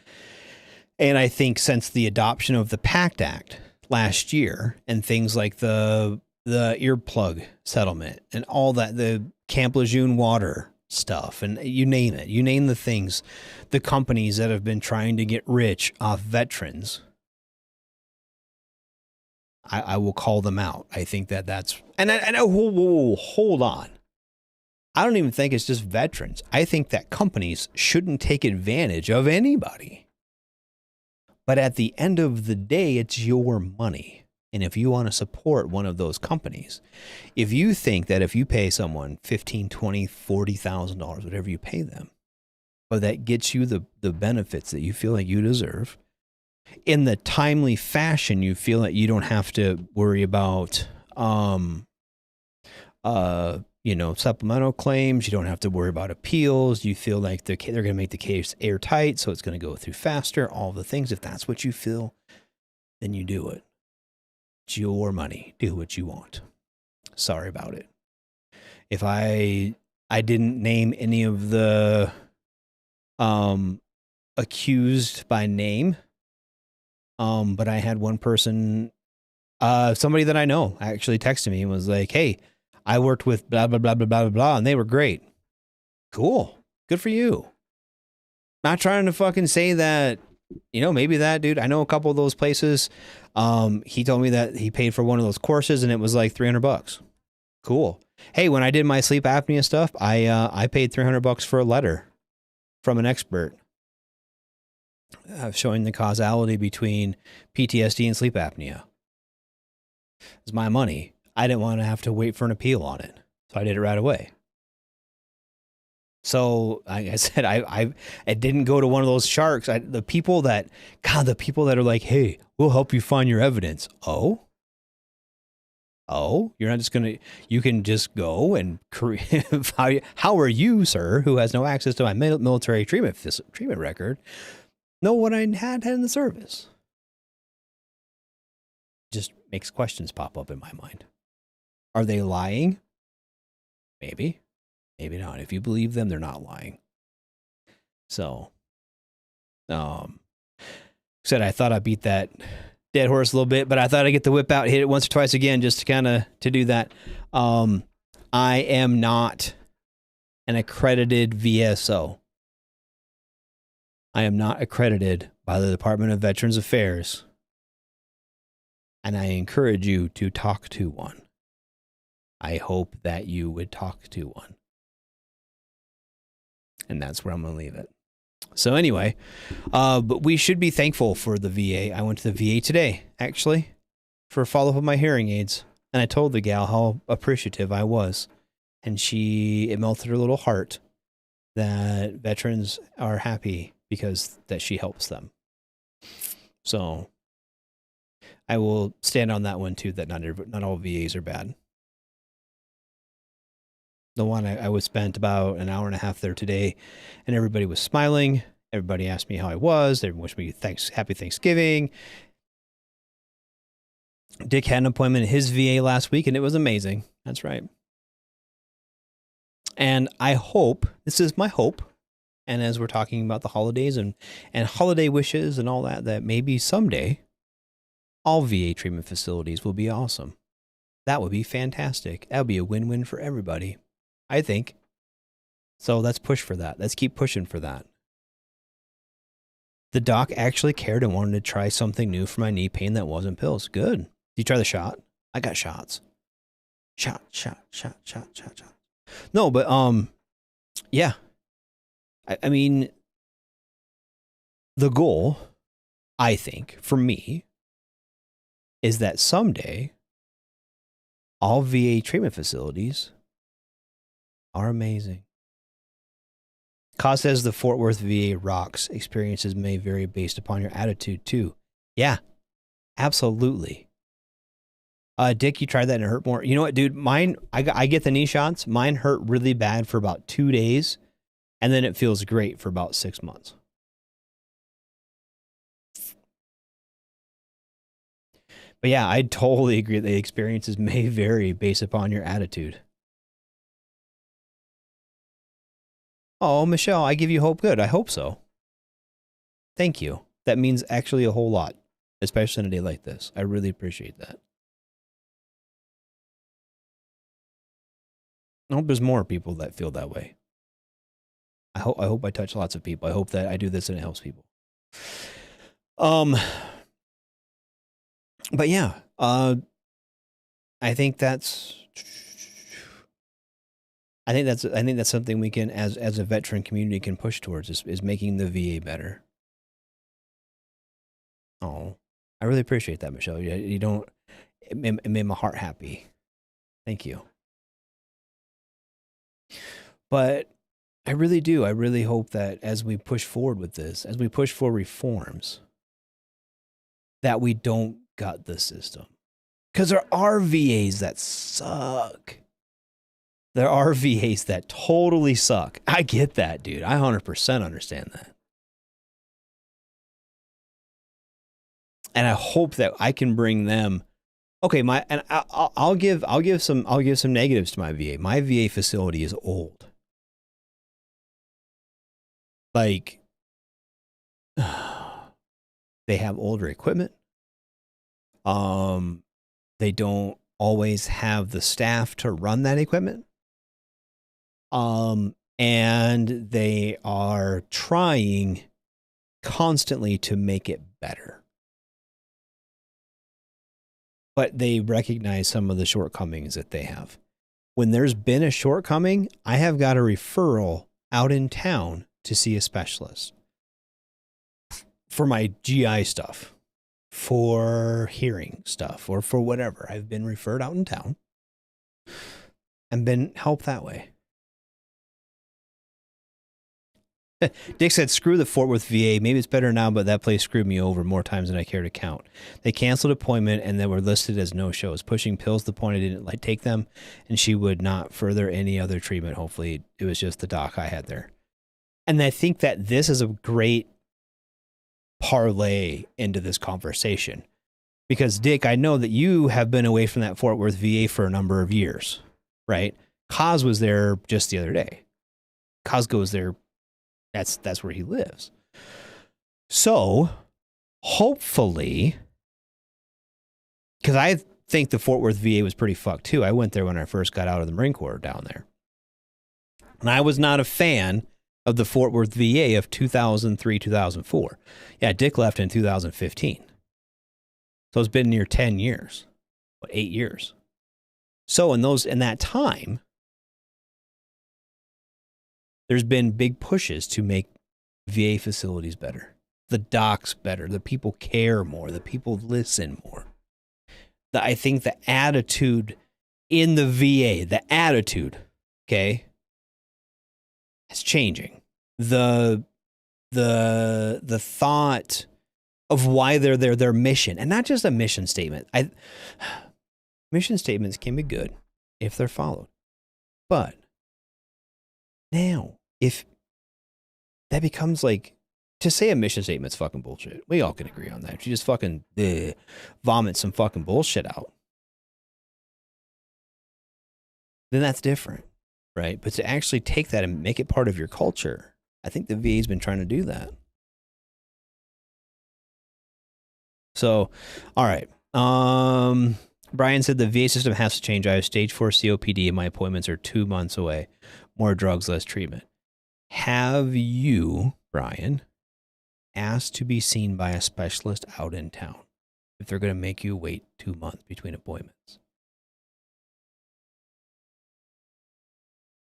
And I think since the adoption of the PACT Act last year and things like the earplug settlement and all that, the Camp Lejeune water stuff, and you name it, you name the things, the companies that have been trying to get rich off veterans, I will call them out. I think that's, and hold on. I don't even think it's just veterans. I think that companies shouldn't take advantage of anybody. But at the end of the day, it's your money. And if you want to support one of those companies, if you think that if you pay someone $15,000, $20,000, $40,000, whatever you pay them, but that gets you the benefits that you feel like you deserve, in the timely fashion, you feel that you don't have to worry about, supplemental claims. You don't have to worry about appeals. You feel like they're going to make the case airtight, so it's going to go through faster. All the things. If that's what you feel, then you do it. It's your money. Do what you want. Sorry about it. If I didn't name any of the accused by name, but I had one person, somebody that I know actually texted me and was like, "Hey, I worked with blah, blah, blah, blah, blah, blah, and they were great." Cool. Good for you. Not trying to fucking say that, maybe that dude, I know a couple of those places. He told me that he paid for one of those courses and it was like $300. Cool. Hey, when I did my sleep apnea stuff, I paid $300 for a letter from an expert showing the causality between PTSD and sleep apnea. It's my money. I didn't want to have to wait for an appeal on it, so I did it right away. So like I said, I didn't go to one of those sharks. The people that are like, "Hey, we'll help you find your evidence." Oh, you're not just gonna. You can just go and create. How are you, sir, who has no access to my military treatment record, know what I had in the service? Just makes questions pop up in my mind. Are they lying? Maybe. Maybe not. If you believe them, they're not lying. So, said I thought I beat that dead horse a little bit, but I thought I'd get the whip out, hit it once or twice again, just to do that. I am not an accredited VSO. I am not accredited by the Department of Veterans Affairs, and I encourage you to talk to one. I hope that you would talk to one. And that's where I'm going to leave it. So anyway, but we should be thankful for the VA. I went to the VA today, actually, for a follow-up of my hearing aids. And I told the gal how appreciative I was. And it melted her little heart that veterans are happy because that she helps them. So I will stand on that one too, that not all VAs are bad. The one I was spent about an hour and a half there today, and everybody was smiling. Everybody asked me how I was. They wished me happy Thanksgiving. Dick had an appointment at his VA last week, and it was amazing. That's right. And I hope, this is my hope, and as we're talking about the holidays and holiday wishes and all that maybe someday all VA treatment facilities will be awesome. That would be fantastic. That would be a win-win for everybody, I think. So let's push for that. Let's keep pushing for that. The doc actually cared and wanted to try something new for my knee pain that wasn't pills. Good. Did you try the shot? I got shots. Shot. No, but yeah. I mean, the goal, I think, for me, is that someday all VA treatment facilities are amazing. Cos says the Fort Worth VA rocks. Experiences may vary based upon your attitude too. Yeah, absolutely. Dick, you tried that and it hurt more. You know what, dude? Mine, I get the knee shots. Mine hurt really bad for about 2 days, and then it feels great for about 6 months. But yeah, I totally agree that the experiences may vary based upon your attitude. Oh, Michelle, I give you hope. Good. I hope so. Thank you. That means actually a whole lot, especially on a day like this. I really appreciate that. I hope there's more people that feel that way. I hope I touch lots of people. I hope that I do this and it helps people. But yeah, I think that's something we can, as a veteran community, can push towards is making the VA better. Oh, I really appreciate that, Michelle. You don't, it made my heart happy. Thank you. But I really do. I really hope that as we push forward with this, as we push for reforms, that we don't gut the system. Because there are VAs that suck. There are VAs that totally suck. I get that, dude. I 100% understand that. And I hope that I can bring them. Okay, I'll give some negatives to my VA. My VA facility is old. Like, they have older equipment. They don't always have the staff to run that equipment. And they are trying constantly to make it better. But they recognize some of the shortcomings that they have. When there's been a shortcoming, I have got a referral out in town to see a specialist for my GI stuff, for hearing stuff, or for whatever. I've been referred out in town and been helped that way. Dick said, screw the Fort Worth VA. Maybe it's better now, but that place screwed me over more times than I care to count. They canceled appointment and they were listed as no-shows. Pushing pills to the point I didn't take them, and she would not further any other treatment. Hopefully, it was just the doc I had there. And I think that this is a great parlay into this conversation. Because, Dick, I know that you have been away from that Fort Worth VA for a number of years, right? Kaz was there just the other day. Kaz goes there. That's where he lives. So, hopefully, because I think the Fort Worth VA was pretty fucked too. I went there when I first got out of the Marine Corps down there. And I was not a fan of the Fort Worth VA of 2003, 2004. Yeah, Dick left in 2015. So it's been near 10 years. 8 years. So in that time, there's been big pushes to make VA facilities better, the docs better, the people care more, the people listen more. I think the attitude in the VA, the attitude, okay, is changing. The thought of why they're there, their mission, and not just a mission statement. Mission statements can be good if they're followed, but now, if that becomes like, to say a mission statement's fucking bullshit, we all can agree on that. If you just fucking vomit some fucking bullshit out, then that's different, right? But to actually take that and make it part of your culture, I think the VA's been trying to do that. So, all right. Brian said the VA system has to change. I have stage 4 COPD and my appointments are 2 months away. More drugs, less treatment. Have you, Brian, asked to be seen by a specialist out in town if they're going to make you wait 2 months between appointments?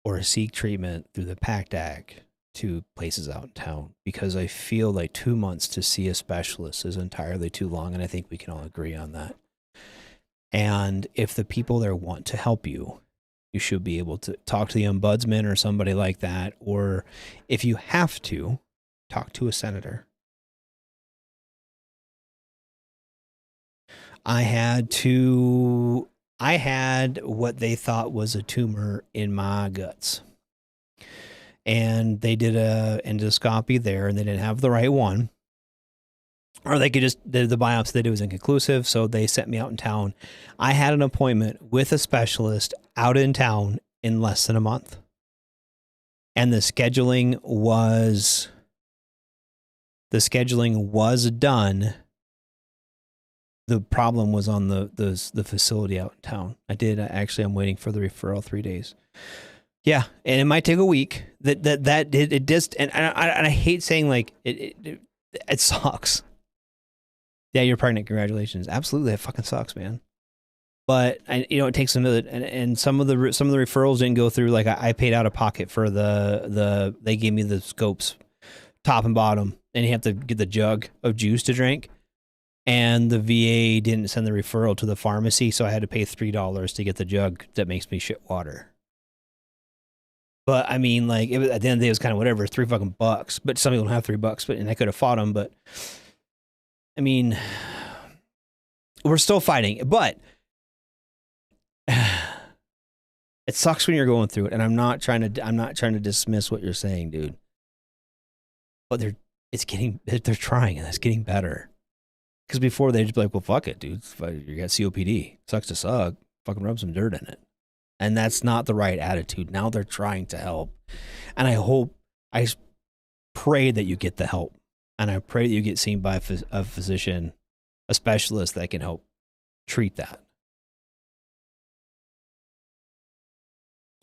Or seek treatment through the PACT Act to places out in town? Because I feel like 2 months to see a specialist is entirely too long, and I think we can all agree on that. And if the people there want to help you, you should be able to talk to the ombudsman or somebody like that. Or if you have to, talk to a senator. I had what they thought was a tumor in my guts. And they did a endoscopy there, and they didn't have the right one. Or they could just, the biopsy they did was inconclusive, so they sent me out in town. I had an appointment with a specialist out in town in less than a month. And the scheduling was done. The problem was on the facility out in town. I'm waiting for the referral 3 days. Yeah, and it might take a week. It just, and I hate saying like it sucks. Yeah, you're pregnant. Congratulations. Absolutely, that fucking sucks, man. But it takes some of it, and some of the referrals didn't go through. Like I paid out of pocket for they gave me the scopes, top and bottom, and you have to get the jug of juice to drink. And the VA didn't send the referral to the pharmacy, so I had to pay $3 to get the jug that makes me shit water. But I mean, like, it was, at the end of the day, it was kind of whatever, $3 But some people don't have $3, and I could have fought them. But I mean, we're still fighting. But it sucks when you're going through it, and I'm not trying to dismiss what you're saying, dude. But they're trying, and it's getting better. Because before they'd just be like, well, fuck it, dude. You got COPD. Sucks to suck. Fucking rub some dirt in it. And that's not the right attitude. Now they're trying to help. And I pray that you get the help. And I pray that you get seen by a physician, a specialist that can help treat that.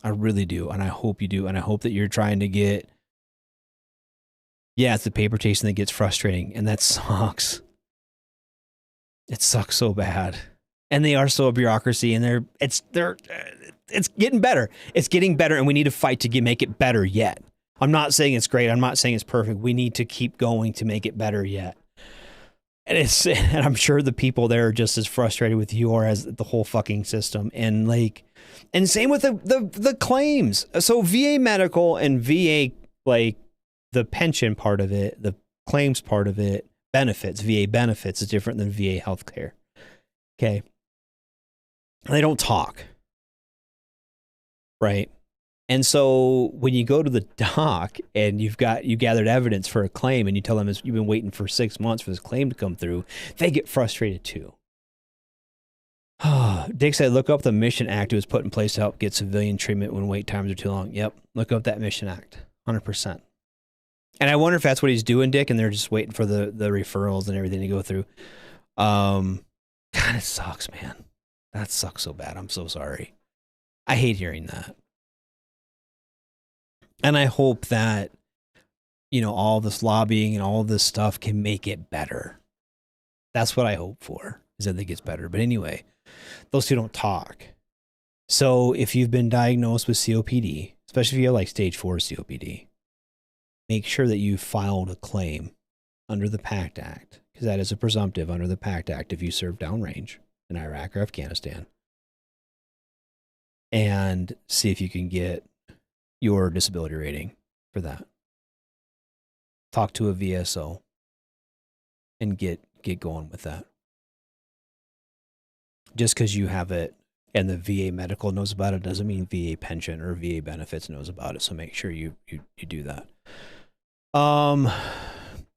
I really do. And I hope you do. And I hope that you're trying to get, it's the paper chasing that gets frustrating. And that sucks. It sucks so bad. And they are so a bureaucracy, and it's getting better. It's getting better, and we need to fight to make it better yet. I'm not saying it's great. I'm not saying it's perfect. We need to keep going to make it better yet. And I'm sure the people there are just as frustrated with you or as the whole fucking system. And same with the claims. So VA medical and VA, like the pension part of it, the claims part of it, benefits, VA benefits is different than VA healthcare. Okay. They don't talk. Right. And so when you go to the doc and you gathered evidence for a claim and you tell them you've been waiting for 6 months for this claim to come through, they get frustrated too. Dick said, look up the Mission Act. It was put in place to help get civilian treatment when wait times are too long. Yep. Look up that Mission Act. 100%. And I wonder if that's what he's doing, Dick, and they're just waiting for the referrals and everything to go through. God, it sucks, man. That sucks so bad. I'm so sorry. I hate hearing that. And I hope that, all this lobbying and all this stuff can make it better. That's what I hope for, is that it gets better. But anyway, those two don't talk. So if you've been diagnosed with COPD, especially if you have like stage 4 COPD, make sure that you filed a claim under the PACT Act, because that is a presumptive under the PACT Act if you serve downrange in Iraq or Afghanistan. And see if you can get your disability rating for that. Talk to a VSO and get going with that. Just because you have it and the VA medical knows about it doesn't mean VA pension or VA benefits knows about it. So make sure you do that.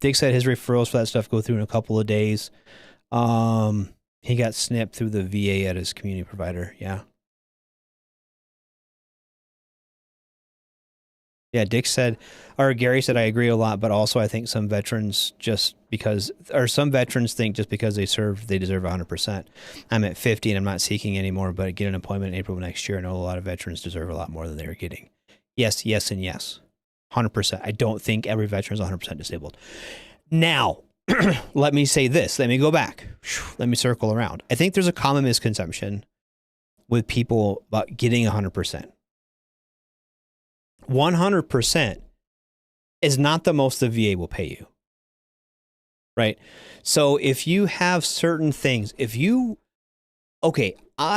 Dick said his referrals for that stuff go through in a couple of days. He got snipped through the VA at his community provider. Yeah. Yeah, Dick said, or Gary said, I agree a lot, but also I think some veterans some veterans think just because they served, they deserve 100%. I'm at 50 and I'm not seeking anymore, but I get an appointment in April of next year. I know a lot of veterans deserve a lot more than they were getting. Yes, and yes. 100%. I don't think every veteran is 100% disabled. Now, let me say this. Let me go back. Let me circle around. I think there's a common misconception with people about getting 100%. 100% is not the most the VA will pay you. Right? So if you have certain things, I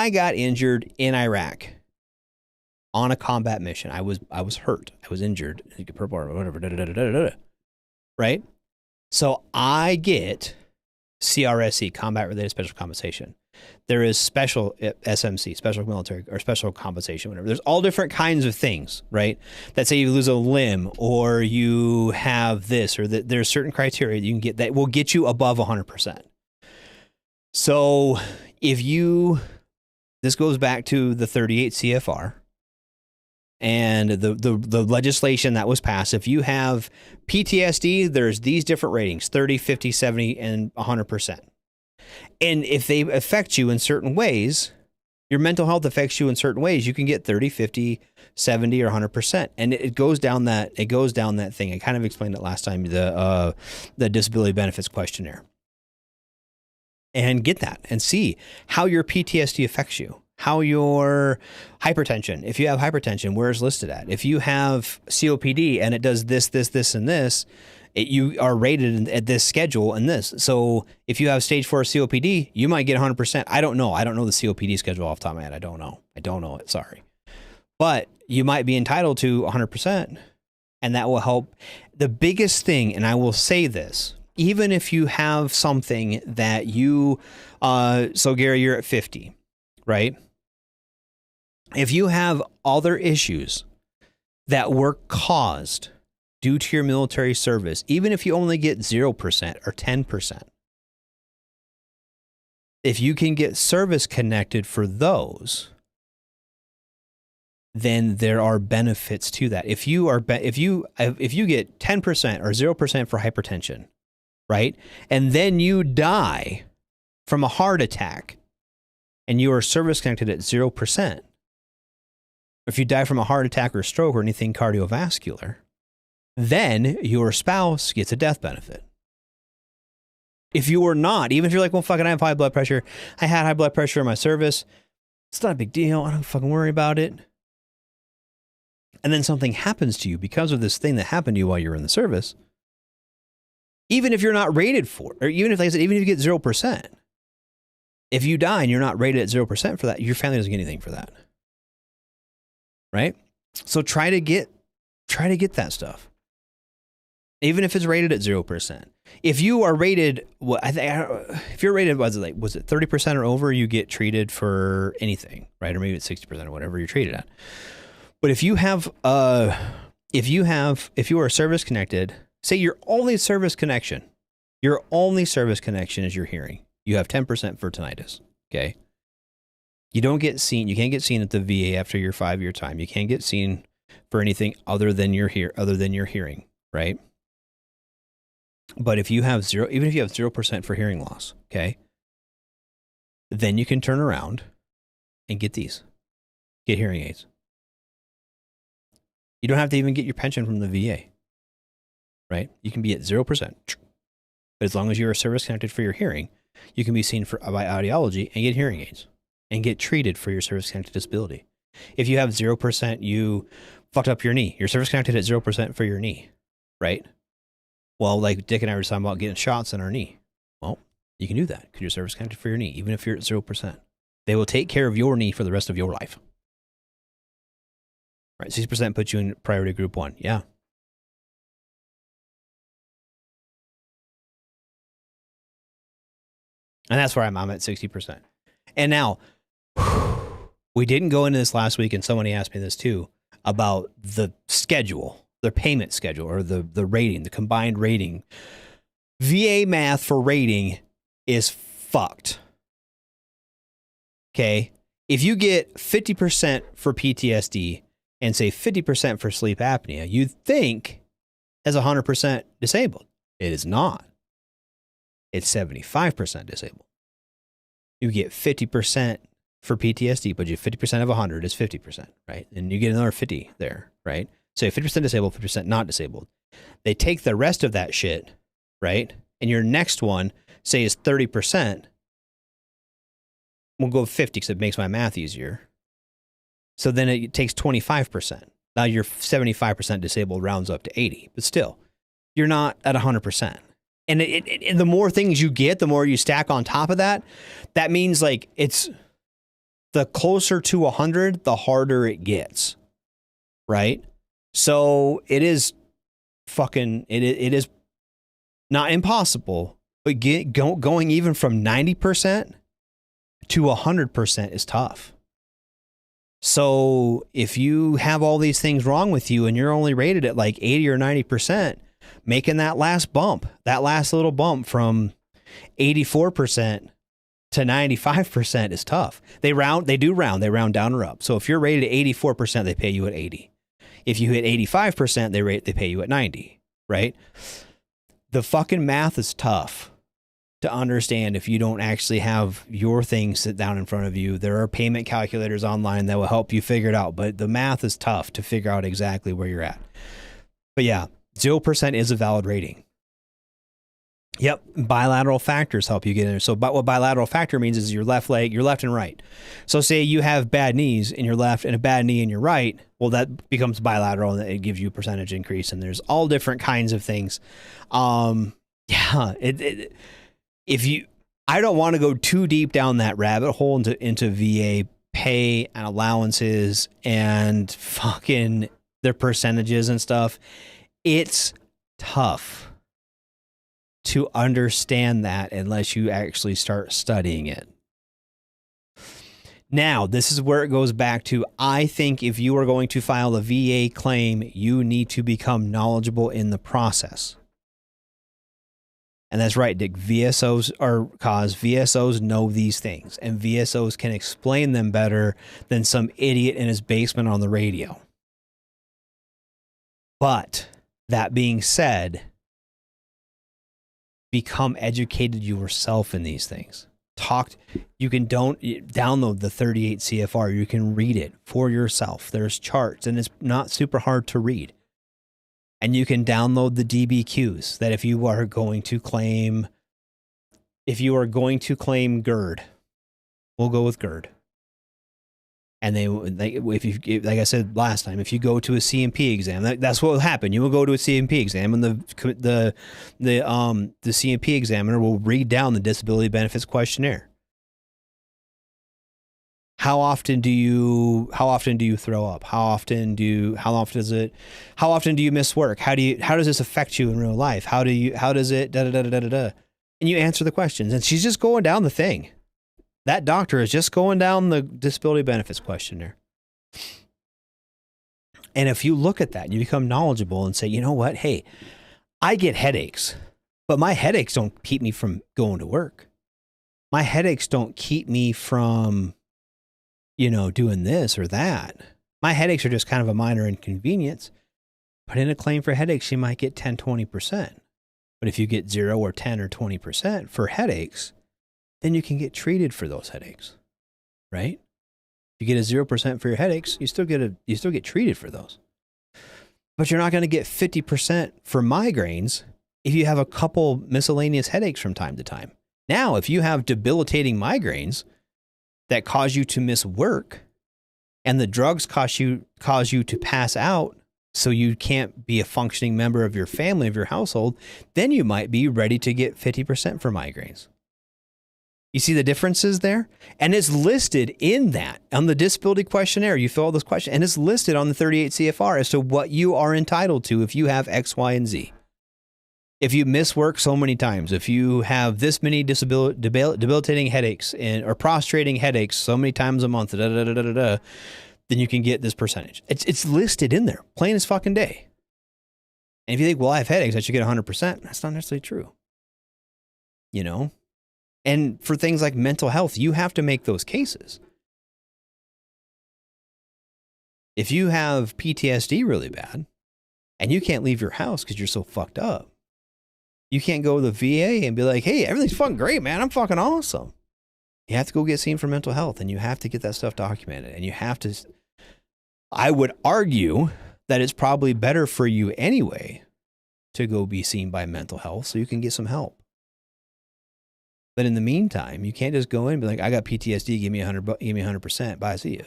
got injured in Iraq on a combat mission. I was hurt. I was injured. Purple or whatever. Right? So I get CRSC, combat related special compensation. There is special SMC, special military or special compensation, whatever. There's all different kinds of things, right? That say you lose a limb or you have this or that. There's certain criteria you can get that will get you above 100%. So this goes back to the 38 CFR and the legislation that was passed. If you have PTSD, there's these different ratings, 30, 50, 70, and 100%. And if they affect you in certain ways, your mental health affects you in certain ways, you can get 30, 50, 70, or 100%. And it goes down that thing. I kind of explained it last time, the disability benefits questionnaire. And get that and see how your PTSD affects you, how your hypertension, if you have hypertension, where it's listed at. If you have COPD and it does this, and this, you are rated at this schedule and this. So if you have stage 4 COPD, you might get 100%. I don't know. I don't know the COPD schedule off the top of my head. I don't know it. Sorry. But you might be entitled to 100%, and that will help. The biggest thing, and I will say this, even if you have something that so Gary, you're at 50, right? If you have other issues that were caused due to your military service, even if you only get 0% or 10%, if you can get service connected for those, then there are benefits to that. If you get 10% or 0% for hypertension, right? And then you die from a heart attack and you are service connected at 0%. If you die from a heart attack or stroke or anything cardiovascular, then your spouse gets a death benefit. If you are not, even if you're like, well, fucking, I have high blood pressure. I had high blood pressure in my service. It's not a big deal. I don't fucking worry about it. And then something happens to you because of this thing that happened to you while you're in the service. Even if you're not rated for it, or even if, like I said, even if you get 0%, if you die and you're not rated at 0% for that, your family doesn't get anything for that. Right? So try to get that stuff. Even if it's rated at 0%. If you are rated, if you're rated, was it 30% or over, you get treated for anything, right? Or maybe it's 60% or whatever you're treated at. But if you are service connected, say your only service connection is your hearing. You have 10% for tinnitus. Okay. You can't get seen at the VA after your 5-year time. You can't get seen for anything other than your hearing, right? But if you have even if you have 0% for hearing loss, okay, then you can turn around and get hearing aids. You don't have to even get your pension from the VA, right? You can be at 0%. But as long as you are service connected for your hearing, you can be seen by audiology and get hearing aids and get treated for your service connected disability. If you have 0%, you fucked up your knee. You're service connected at 0% for your knee, right? Well, like Dick and I were talking about getting shots in our knee. Well, you can do that because you're service connected for your knee, even if you're at 0%. They will take care of your knee for the rest of your life. Right, 60% puts you in priority group 1. Yeah. And that's where I'm at 60%. And now, we didn't go into this last week, and somebody asked me this too, about the schedule, the payment schedule, or the rating, the combined rating. VA math for rating is fucked. Okay? If you get 50% for PTSD and say 50% for sleep apnea, you think that's 100% disabled. It is not. It's 75% disabled. You get 50% for PTSD, but you 50% of 100 is 50%, right? And you get another 50 there, right? So 50% disabled, 50% not disabled. They take the rest of that shit, right? And your next one, say, is 30%. We'll go 50 because it makes my math easier. So then it takes 25%. Now you're 75% disabled, rounds up to 80, but still, you're not at 100%. And the more things you get, the more you stack on top of that. That means like it's the closer to 100, the harder it gets, right? So it is it is not impossible, but going even from 90% to 100% is tough. So if you have all these things wrong with you and you're only rated at like 80 or 90%, making that last little bump from 84% to 95% is tough. They round down or up. So if you're rated at 84%, they pay you at 80. If you hit 85%, they pay you at 90, right? The fucking math is tough to understand if you don't actually have your thing sit down in front of you. There are payment calculators online that will help you figure it out, but the math is tough to figure out exactly where you're at. But yeah, 0% is a valid rating. Yep, bilateral factors help you get in there. So what bilateral factor means is your left and right. So say you have bad knees in your left and a bad knee in your right, well, that becomes bilateral and it gives you a percentage increase. And there's all different kinds of things. I don't want to go too deep down that rabbit hole into VA pay and allowances and fucking their percentages and stuff. It's tough to understand that unless you actually start studying it. Now, this is where it goes back to, I think if you are going to file a VA claim, you need to become knowledgeable in the process. And that's right, Dick. VSOs know these things, and VSOs can explain them better than some idiot in his basement on the radio. But that being said, become educated yourself in these things. You can download the 38 CFR. You can read it for yourself. There's charts, and it's not super hard to read. And you can download the DBQs that if you are going to claim GERD, we'll go with GERD. And if you, like I said last time, if you go to a CMP exam, that's what will happen. You will go to a CMP exam, and the CMP examiner will read down the disability benefits questionnaire. How often do you throw up? How often do you miss work? How does this affect you in real life? How does it da da da da da da? And you answer the questions, and she's just going down the thing. That doctor is just going down the disability benefits questionnaire. And if you look at that and you become knowledgeable and say, you know what? Hey, I get headaches, but my headaches don't keep me from going to work. My headaches don't keep me from, doing this or that. My headaches are just kind of a minor inconvenience. But in a claim for headaches, you might get 10, 20%. But if you get 0 or 10 or 20% for headaches, then you can get treated for those headaches, right? If you get a 0% for your headaches, you still get treated for those. But you're not going to get 50% for migraines if you have a couple miscellaneous headaches from time to time. Now, if you have debilitating migraines that cause you to miss work, and the drugs cause you to pass out, so you can't be a functioning member of your family, of your household, then you might be ready to get 50% for migraines. You see the differences there? And it's listed in that on the disability questionnaire. You fill out this question, and it's listed on the 38 CFR as to what you are entitled to if you have X, Y, and Z. If you miss work so many times, if you have this many debilitating headaches or prostrating headaches so many times a month, then you can get this percentage. It's listed in there, plain as fucking day. And if you think, well, I have headaches, I should get 100%. That's not necessarily true. And for things like mental health, you have to make those cases. If you have PTSD really bad and you can't leave your house because you're so fucked up, you can't go to the VA and be like, hey, everything's fucking great, man. I'm fucking awesome. You have to go get seen for mental health, and you have to get that stuff documented. And you have to, I would argue that it's probably better for you anyway to go be seen by mental health so you can get some help. But in the meantime, you can't just go in and be like, I got PTSD, give me 100%, bye, see ya.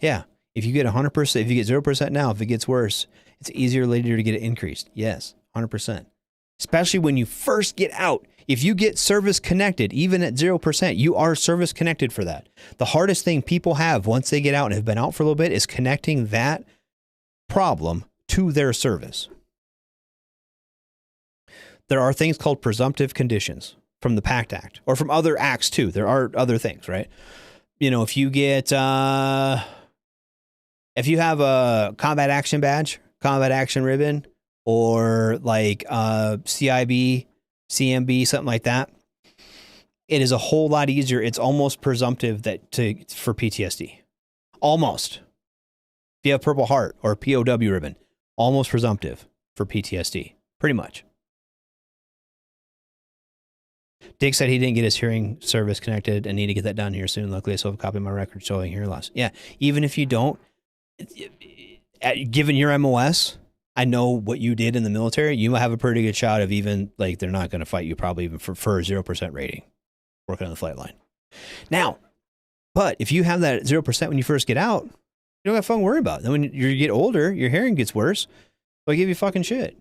Yeah, if you get 100%, if you get 0% now, if it gets worse, it's easier later to get it increased. Yes, 100%. Especially when you first get out. If you get service connected, even at 0%, you are service connected for that. The hardest thing people have once they get out and have been out for a little bit is connecting that problem to their service. There are things called presumptive conditions from the PACT Act or from other acts too. There are other things, right? You know, if you get, if you have a combat action badge, combat action ribbon, or like CIB, CMB, something like that, it is a whole lot easier. It's almost presumptive for PTSD. Almost. If you have Purple Heart or POW ribbon, almost presumptive for PTSD. Pretty much. Dick said he didn't get his hearing service connected and need to get that done here soon. Luckily, I still have a copy of my record showing hearing loss. Yeah, even if you don't, given your MOS, I know what you did in the military. You have a pretty good shot of even, like, they're not going to fight you probably even for a 0% rating working on the flight line. Now, but if you have that 0% when you first get out, you don't have to fucking worry about it. Then when you get older, your hearing gets worse. They'll give you fucking shit.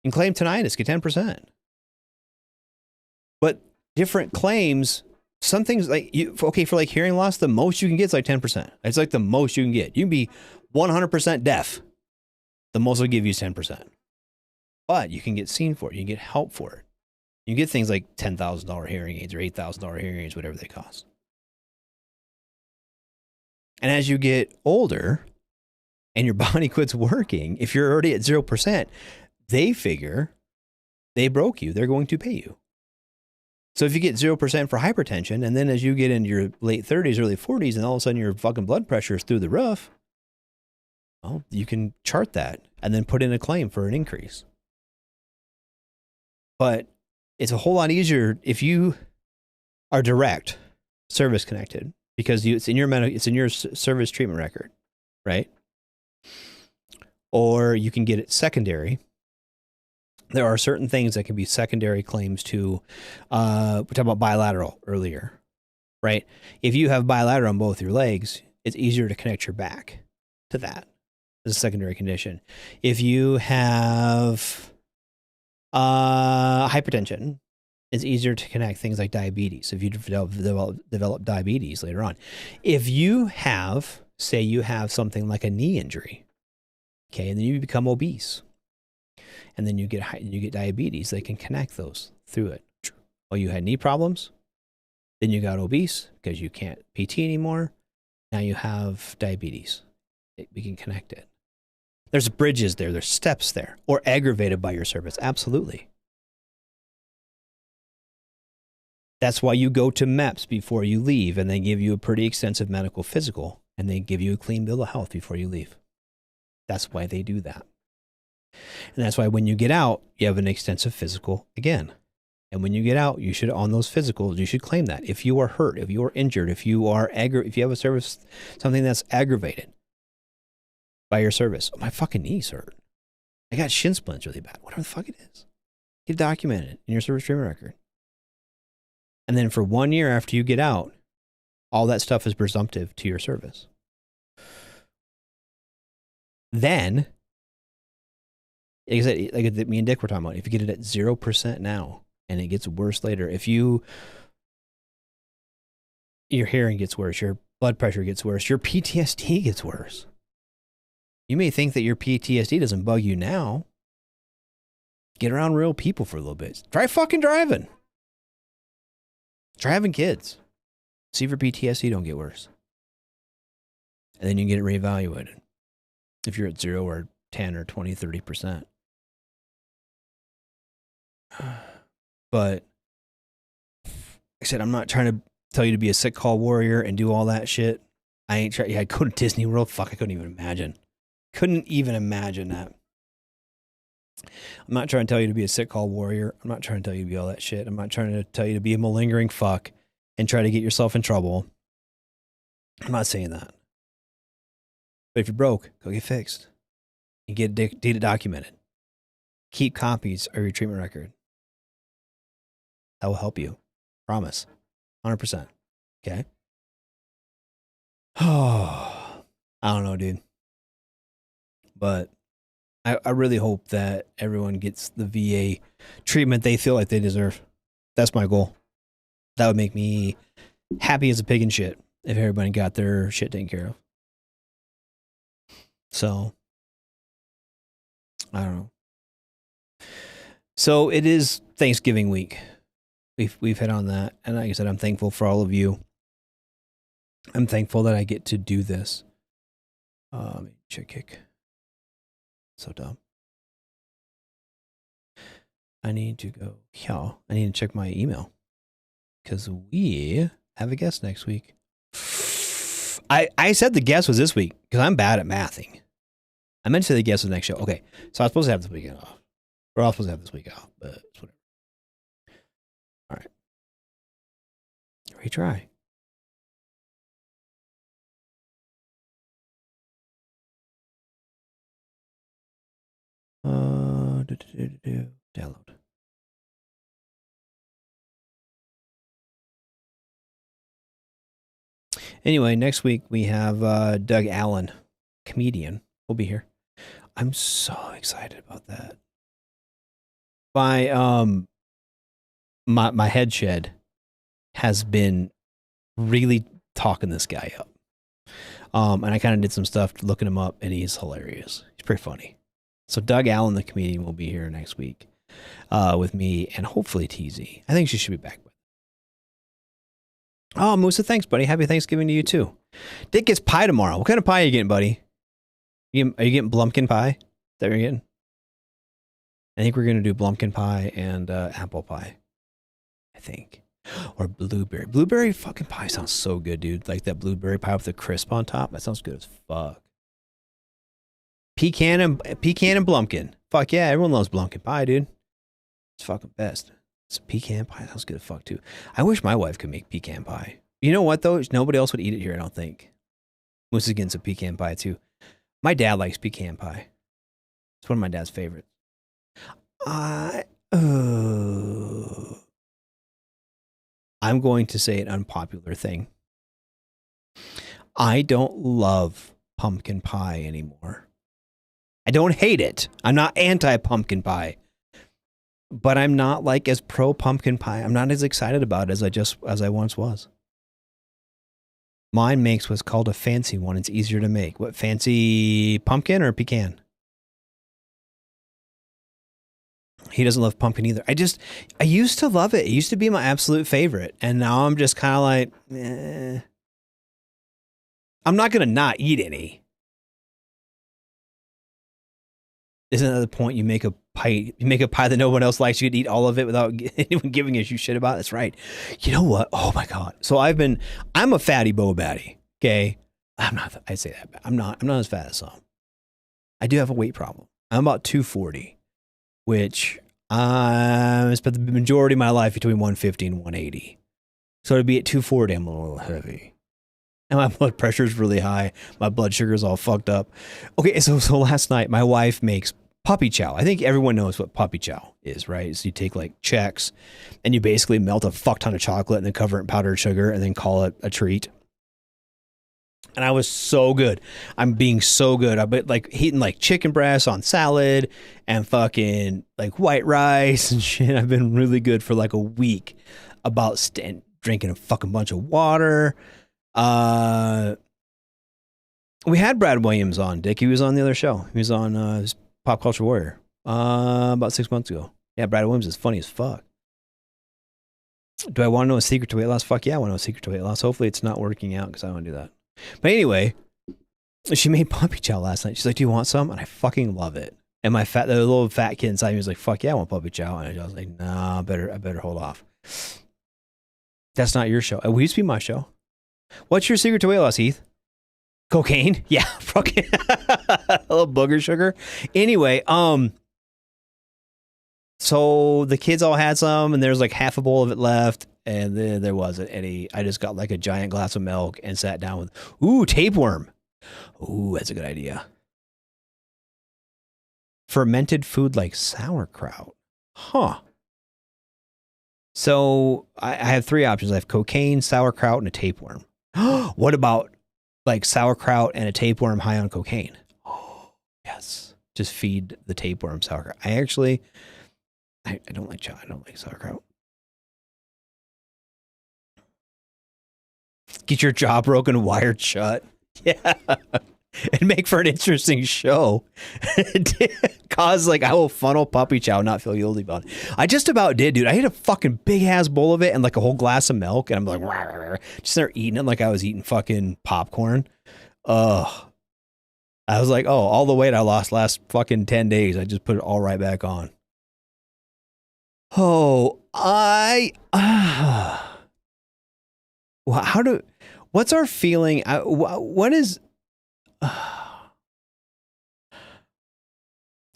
You can claim tinnitus, get 10%. But different claims, some things like for like hearing loss, the most you can get is like 10%. It's like the most you can get. You can be 100% deaf. The most they'll give you is 10%. But you can get seen for it. You can get help for it. You can get things like $10,000 hearing aids or $8,000 hearing aids, whatever they cost. And as you get older and your body quits working, if you're already at 0%, they figure they broke you. They're going to pay you. So if you get 0% for hypertension, and then as you get into your late 30s, early 40s, and all of a sudden your fucking blood pressure is through the roof, well, you can chart that and then put in a claim for an increase. But it's a whole lot easier if you are direct service connected, because it's in your service treatment record, right? Or you can get it secondary. There are certain things that can be secondary claims to, we talked about bilateral earlier, right? If you have bilateral on both your legs, it's easier to connect your back to that as a secondary condition. If you have hypertension, it's easier to connect things like diabetes. If you develop diabetes later on. If you have, say you have something like a knee injury, okay, and then you become obese, and then you get diabetes, they can connect those through it. Well, you had knee problems, then you got obese because you can't PT anymore. Now you have diabetes. We can connect it. There's bridges there. There's steps there. Or aggravated by your service. Absolutely. That's why you go to MEPS before you leave, and they give you a pretty extensive medical physical, and they give you a clean bill of health before you leave. That's why they do that. And that's why when you get out, you have an extensive physical again. And when you get out, you should, on those physicals, you should claim that. If you are hurt, if you are injured, if you have a service, something that's aggravated by your service. Oh, my fucking knees hurt. I got shin splints really bad. Whatever the fuck it is. Get documented in your service treatment record. And then for 1 year after you get out, all that stuff is presumptive to your service. Then, like I said, like me and Dick were talking about, if you get it at 0% now and it gets worse later, your hearing gets worse, your blood pressure gets worse, your PTSD gets worse. You may think that your PTSD doesn't bug you now. Get around real people for a little bit. Try fucking driving. Try having kids. See if your PTSD don't get worse. And then you can get it reevaluated. If you're at 0 or 10 or 20, 30%. But like I said, I'm not trying to tell you to be a sick call warrior and do all that shit. I ain't trying. Yeah, I'd go to Disney World. Fuck, I couldn't even imagine. Couldn't even imagine that. I'm not trying to tell you to be a sick call warrior. I'm not trying to tell you to be all that shit. I'm not trying to tell you to be a malingering fuck and try to get yourself in trouble. I'm not saying that. But if you're broke, go get fixed. And get data documented. Keep copies of your treatment record. That will help you. Promise. 100%. Okay? Oh, I don't know, dude. But I really hope that everyone gets the VA treatment they feel like they deserve. That's my goal. That would make me happy as a pig in shit if everybody got their shit taken care of. So, I don't know. So it is Thanksgiving week. we've hit on that, and like I said, I'm thankful for all of you. I'm thankful that I get to do this. Chick kick. So dumb. I need to go. Yeah, I need to check my email because we have a guest next week. I said the guest was this week because I'm bad at mathing. I meant to say the guest was next show. Okay, so I was supposed to have this weekend off. We're all supposed to have this week off, but it's whatever. All right. Retry. Download. Anyway, next week we have Doug Allen, comedian. Will be here. I'm so excited about that. My head shed has been really talking this guy up. And I kind of did some stuff looking him up, and he's hilarious. He's pretty funny. So Doug Allen, the comedian, will be here next week with me and hopefully TZ. I think she should be back. Oh, Musa, thanks, buddy. Happy Thanksgiving to you, too. Dick gets pie tomorrow. What kind of pie are you getting, buddy? Are you getting Blumpkin pie? Is that what you're getting? I think we're going to do Blumpkin pie and apple pie. I think. Or blueberry. Blueberry fucking pie sounds so good, dude. Like that blueberry pie with the crisp on top. That sounds good as fuck. Pecan and Blumpkin. Fuck yeah, everyone loves Blumpkin pie, dude. It's fucking best. It's pecan pie. That was good as fuck too. I wish my wife could make pecan pie. You know what though? Nobody else would eat it here, I don't think. Moose is getting some pecan pie too. My dad likes pecan pie. It's one of my dad's favorites. I'm going to say an unpopular thing. I don't love pumpkin pie anymore. I don't hate it. I'm not anti-pumpkin pie. But I'm not like as pro pumpkin pie. I'm not as excited about it as I once was. Mine makes what's called a fancy one. It's easier to make. What, fancy pumpkin or pecan? He doesn't love pumpkin either. I used to love it. It used to be my absolute favorite. And now I'm just kind of like, eh. I'm not going to not eat any. Isn't that the point? You make a pie that no one else likes. You could eat all of it without anyone giving a shit about it. That's right. You know what? Oh my God. So I'm a fatty Bo Batty. Okay. I say that. I'm not as fat as some. I do have a weight problem. I'm about 240, which I spent the majority of my life between 150 and 180. So to be at 240, I'm a little heavy. And my blood pressure is really high. My blood sugar is all fucked up. Okay. So last night, my wife makes puppy chow. I think everyone knows what puppy chow is, right? So you take like Chex and you basically melt a fuck ton of chocolate and then cover it in powdered sugar and then call it a treat. And I was so good. I'm being so good. I've been like eating like chicken breasts on salad and fucking like white rice and shit. I've been really good for like a week about drinking a fucking bunch of water. We had Brad Williams on, Dick. He was on the other show. He was on Pop Culture Warrior about 6 months ago. Yeah, Brad Williams is funny as fuck. Do I want to know a secret to weight loss? Fuck yeah, I want to know a secret to weight loss. Hopefully it's not working out because I don't want to do that. But anyway, she made puppy chow last night. She's like, do you want some? And I fucking love it. And the little fat kid inside me was like, fuck yeah, I want puppy chow. And I was like, nah, I better hold off. That's not your show. It used to be my show. What's your secret to weight loss, Heath? Cocaine? Yeah, fucking a little booger sugar. Anyway, so the kids all had some, and there's like half a bowl of it left, and then there wasn't any. I just got like a giant glass of milk and sat down with, tapeworm. Ooh, that's a good idea. Fermented food like sauerkraut. Huh. So I have three options. I have cocaine, sauerkraut, and a tapeworm. What about like sauerkraut and a tapeworm high on cocaine? Oh, yes. Just feed the tapeworm sauerkraut. I don't like I don't like sauerkraut. Get your jaw broken, wired shut. Yeah. and make for an interesting show. Cause like I will funnel puppy chow, not feel guilty about it. I just about did, dude. I ate a fucking big ass bowl of it and like a whole glass of milk, and I'm like, rah, rah, rah. Just start eating it like I was eating fucking popcorn. Ugh. I was like, oh, all the weight I lost last fucking 10 days, I just put it all right back on. Oh, what's our feeling? What is,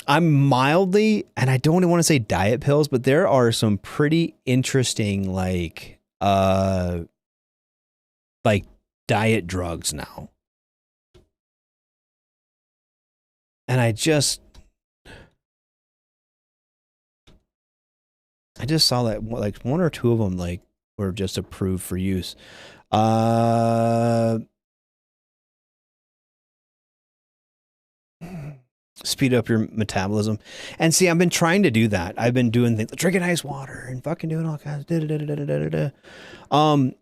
I'm mildly, and I don't even want to say diet pills, but there are some pretty interesting, like diet drugs now. And I just saw that like one or two of them like were just approved for use. Speed up your metabolism. And see, I've been trying to do that. I've been doing things, drinking ice water and fucking doing all kinds of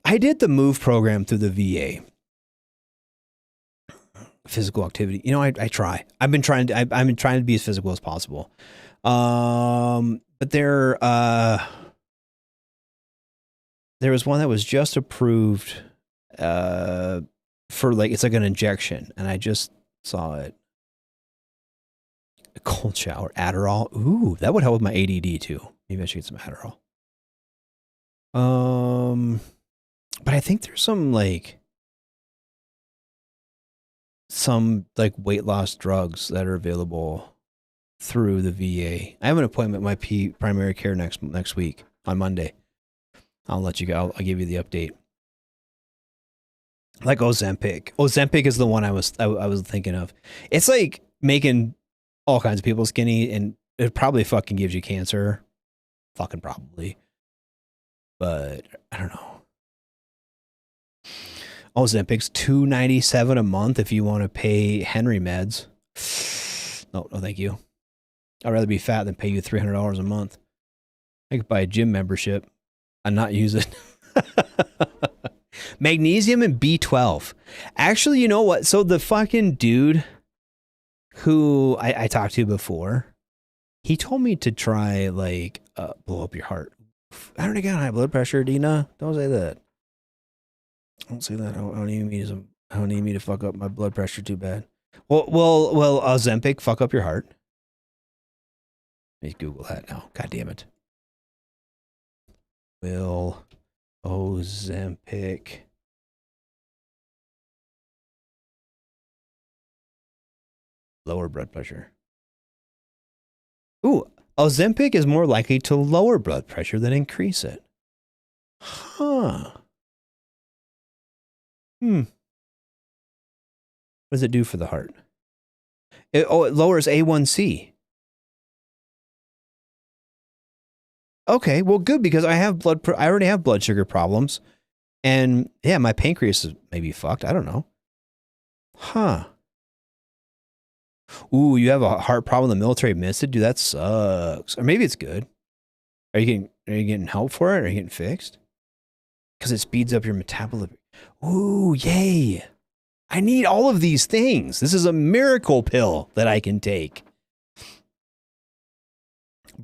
I did the MOVE program through the VA. Physical activity. You know, I try. I've been trying to be as physical as possible. But there was one that was just approved for like, it's like an injection, and I just saw it. A cold shower, Adderall. Ooh, that would help with my ADD too. Maybe I should get some Adderall. But I think there's some weight loss drugs that are available through the VA. I have an appointment at my primary care next week on Monday. I'll let you go. I'll give you the update. Like Ozempic. Ozempic is the one I was thinking of. It's like making all kinds of people skinny, and it probably fucking gives you cancer. Fucking probably. But I don't know. Ozempic's $297 a month if you want to pay Henry meds. No, thank you. I'd rather be fat than pay you $300 a month. I could buy a gym membership and not use it. Magnesium and B12. Actually, you know what? So the fucking dude who I talked to before, he told me to try blow up your heart. I already got high blood pressure, Dina. Don't say that. Don't say that. I don't need me to fuck up my blood pressure too bad. Well, Ozempic fuck up your heart. Let me Google that now. God damn it. Will Ozempic lower blood pressure? Ooh, Ozempic is more likely to lower blood pressure than increase it. Huh. What does it do for the heart? It lowers A1C. Okay, well, good, because I already have blood sugar problems, and yeah, my pancreas is maybe fucked. I don't know. Huh. Ooh, you have a heart problem the military missed it? Dude, that sucks. Or maybe it's good. Are you getting help for it? Are you getting fixed? Because it speeds up your metabolism. Ooh, yay. I need all of these things. This is a miracle pill that I can take.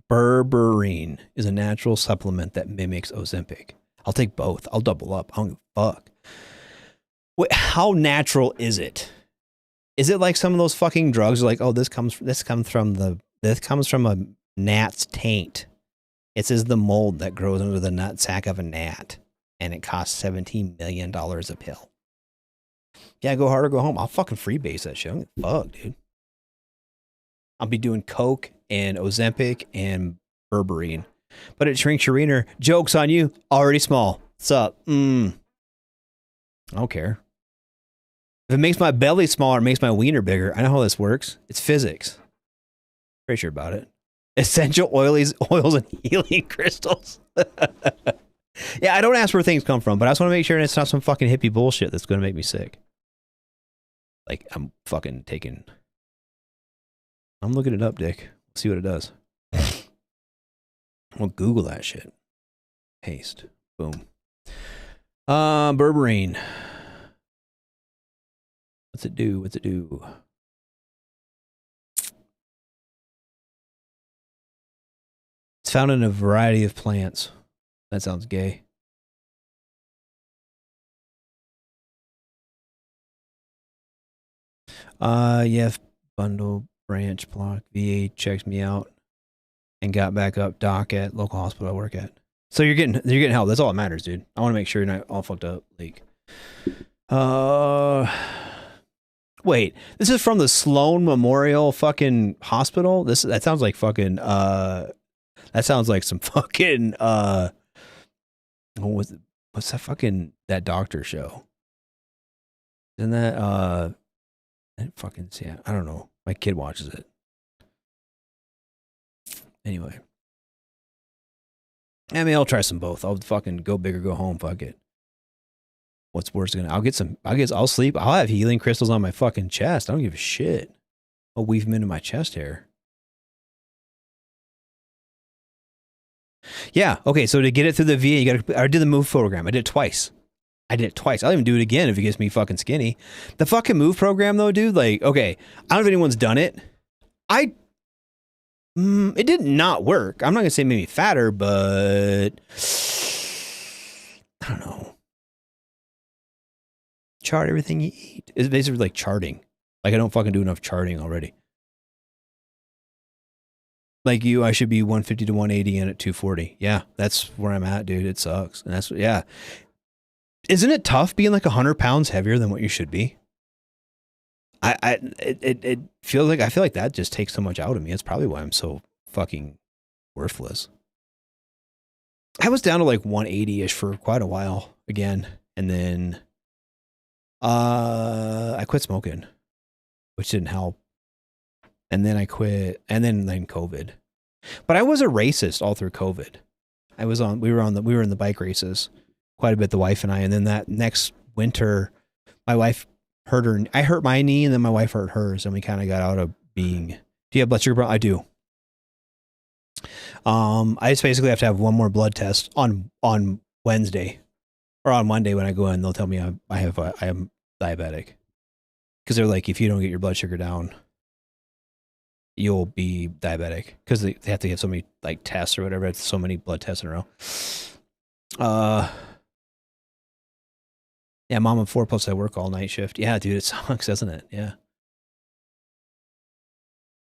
Berberine is a natural supplement that mimics Ozempic. I'll take both. I'll double up. I don't give a fuck. Wait, how natural is it? Is it like some of those fucking drugs? Like, oh, this comes from a gnat's taint. It says the mold that grows under the nut sack of a gnat, and it costs $17 million a pill. Yeah, go hard or go home. I'll fucking freebase that shit. I don't give a fuck, dude. I'll be doing Coke and Ozempic and Berberine. But it shrinks your wiener. Joke's on you. Already small. What's up? I don't care. If it makes my belly smaller, it makes my wiener bigger. I know how this works. It's physics. Pretty sure about it. Essential oils and healing crystals. Yeah, I don't ask where things come from, but I just want to make sure it's not some fucking hippie bullshit that's going to make me sick. Like, I'm looking it up, Dick. See what it does. We'll Google that shit. Paste. Boom. Berberine. What's it do? What's it do? It's found in a variety of plants. That sounds gay. Yeah, bundle branch block VA checks me out and got back up doc at local hospital I work at. So you're getting help. That's all that matters, dude. I want to make sure you're not all fucked up. Like, wait, this is from the Sloan Memorial fucking hospital. That sounds like fucking that sounds like some fucking what's that fucking that doctor show? Isn't that I didn't fucking see it. I don't know. My kid watches it. Anyway. I mean, I'll try some both. I'll fucking go big or go home. Fuck it. What's worse than I'll sleep. I'll have healing crystals on my fucking chest. I don't give a shit. I'll weave them into my chest hair. Yeah. Okay. So to get it through the VA, I did the move program. I did it twice. I'll even do it again if it gets me fucking skinny. The fucking move program though, dude, like, okay, I don't know if anyone's done it. It did not work. I'm not gonna say it made me fatter, but I don't know. Chart everything you eat. It's basically like charting. Like I don't fucking do enough charting already. Like you, I should be 150 to 180 and at 240. Yeah, that's where I'm at, dude. It sucks. And that's, yeah. Isn't it tough being like 100 pounds heavier than what you should be? It feels like, I feel like that just takes so much out of me. It's probably why I'm so fucking worthless. I was down to like 180-ish for quite a while again. And then I quit smoking, which didn't help. And then I quit, and then COVID. But I was a racist all through COVID. We were in the bike races quite a bit, the wife and I. And then that next winter, my wife hurt her. I hurt my knee, and then my wife hurt hers, and we kind of got out of being. Do you have blood sugar problem? I do. I just basically have to have one more blood test on Wednesday or on Monday when I go in. They'll tell me I am diabetic, because they're like, if you don't get your blood sugar down, you'll be diabetic, because they have to get so many like tests or whatever. It's so many blood tests in a row. Yeah, mom of 4 plus I work all night shift. Yeah, dude, it sucks, doesn't it? Yeah.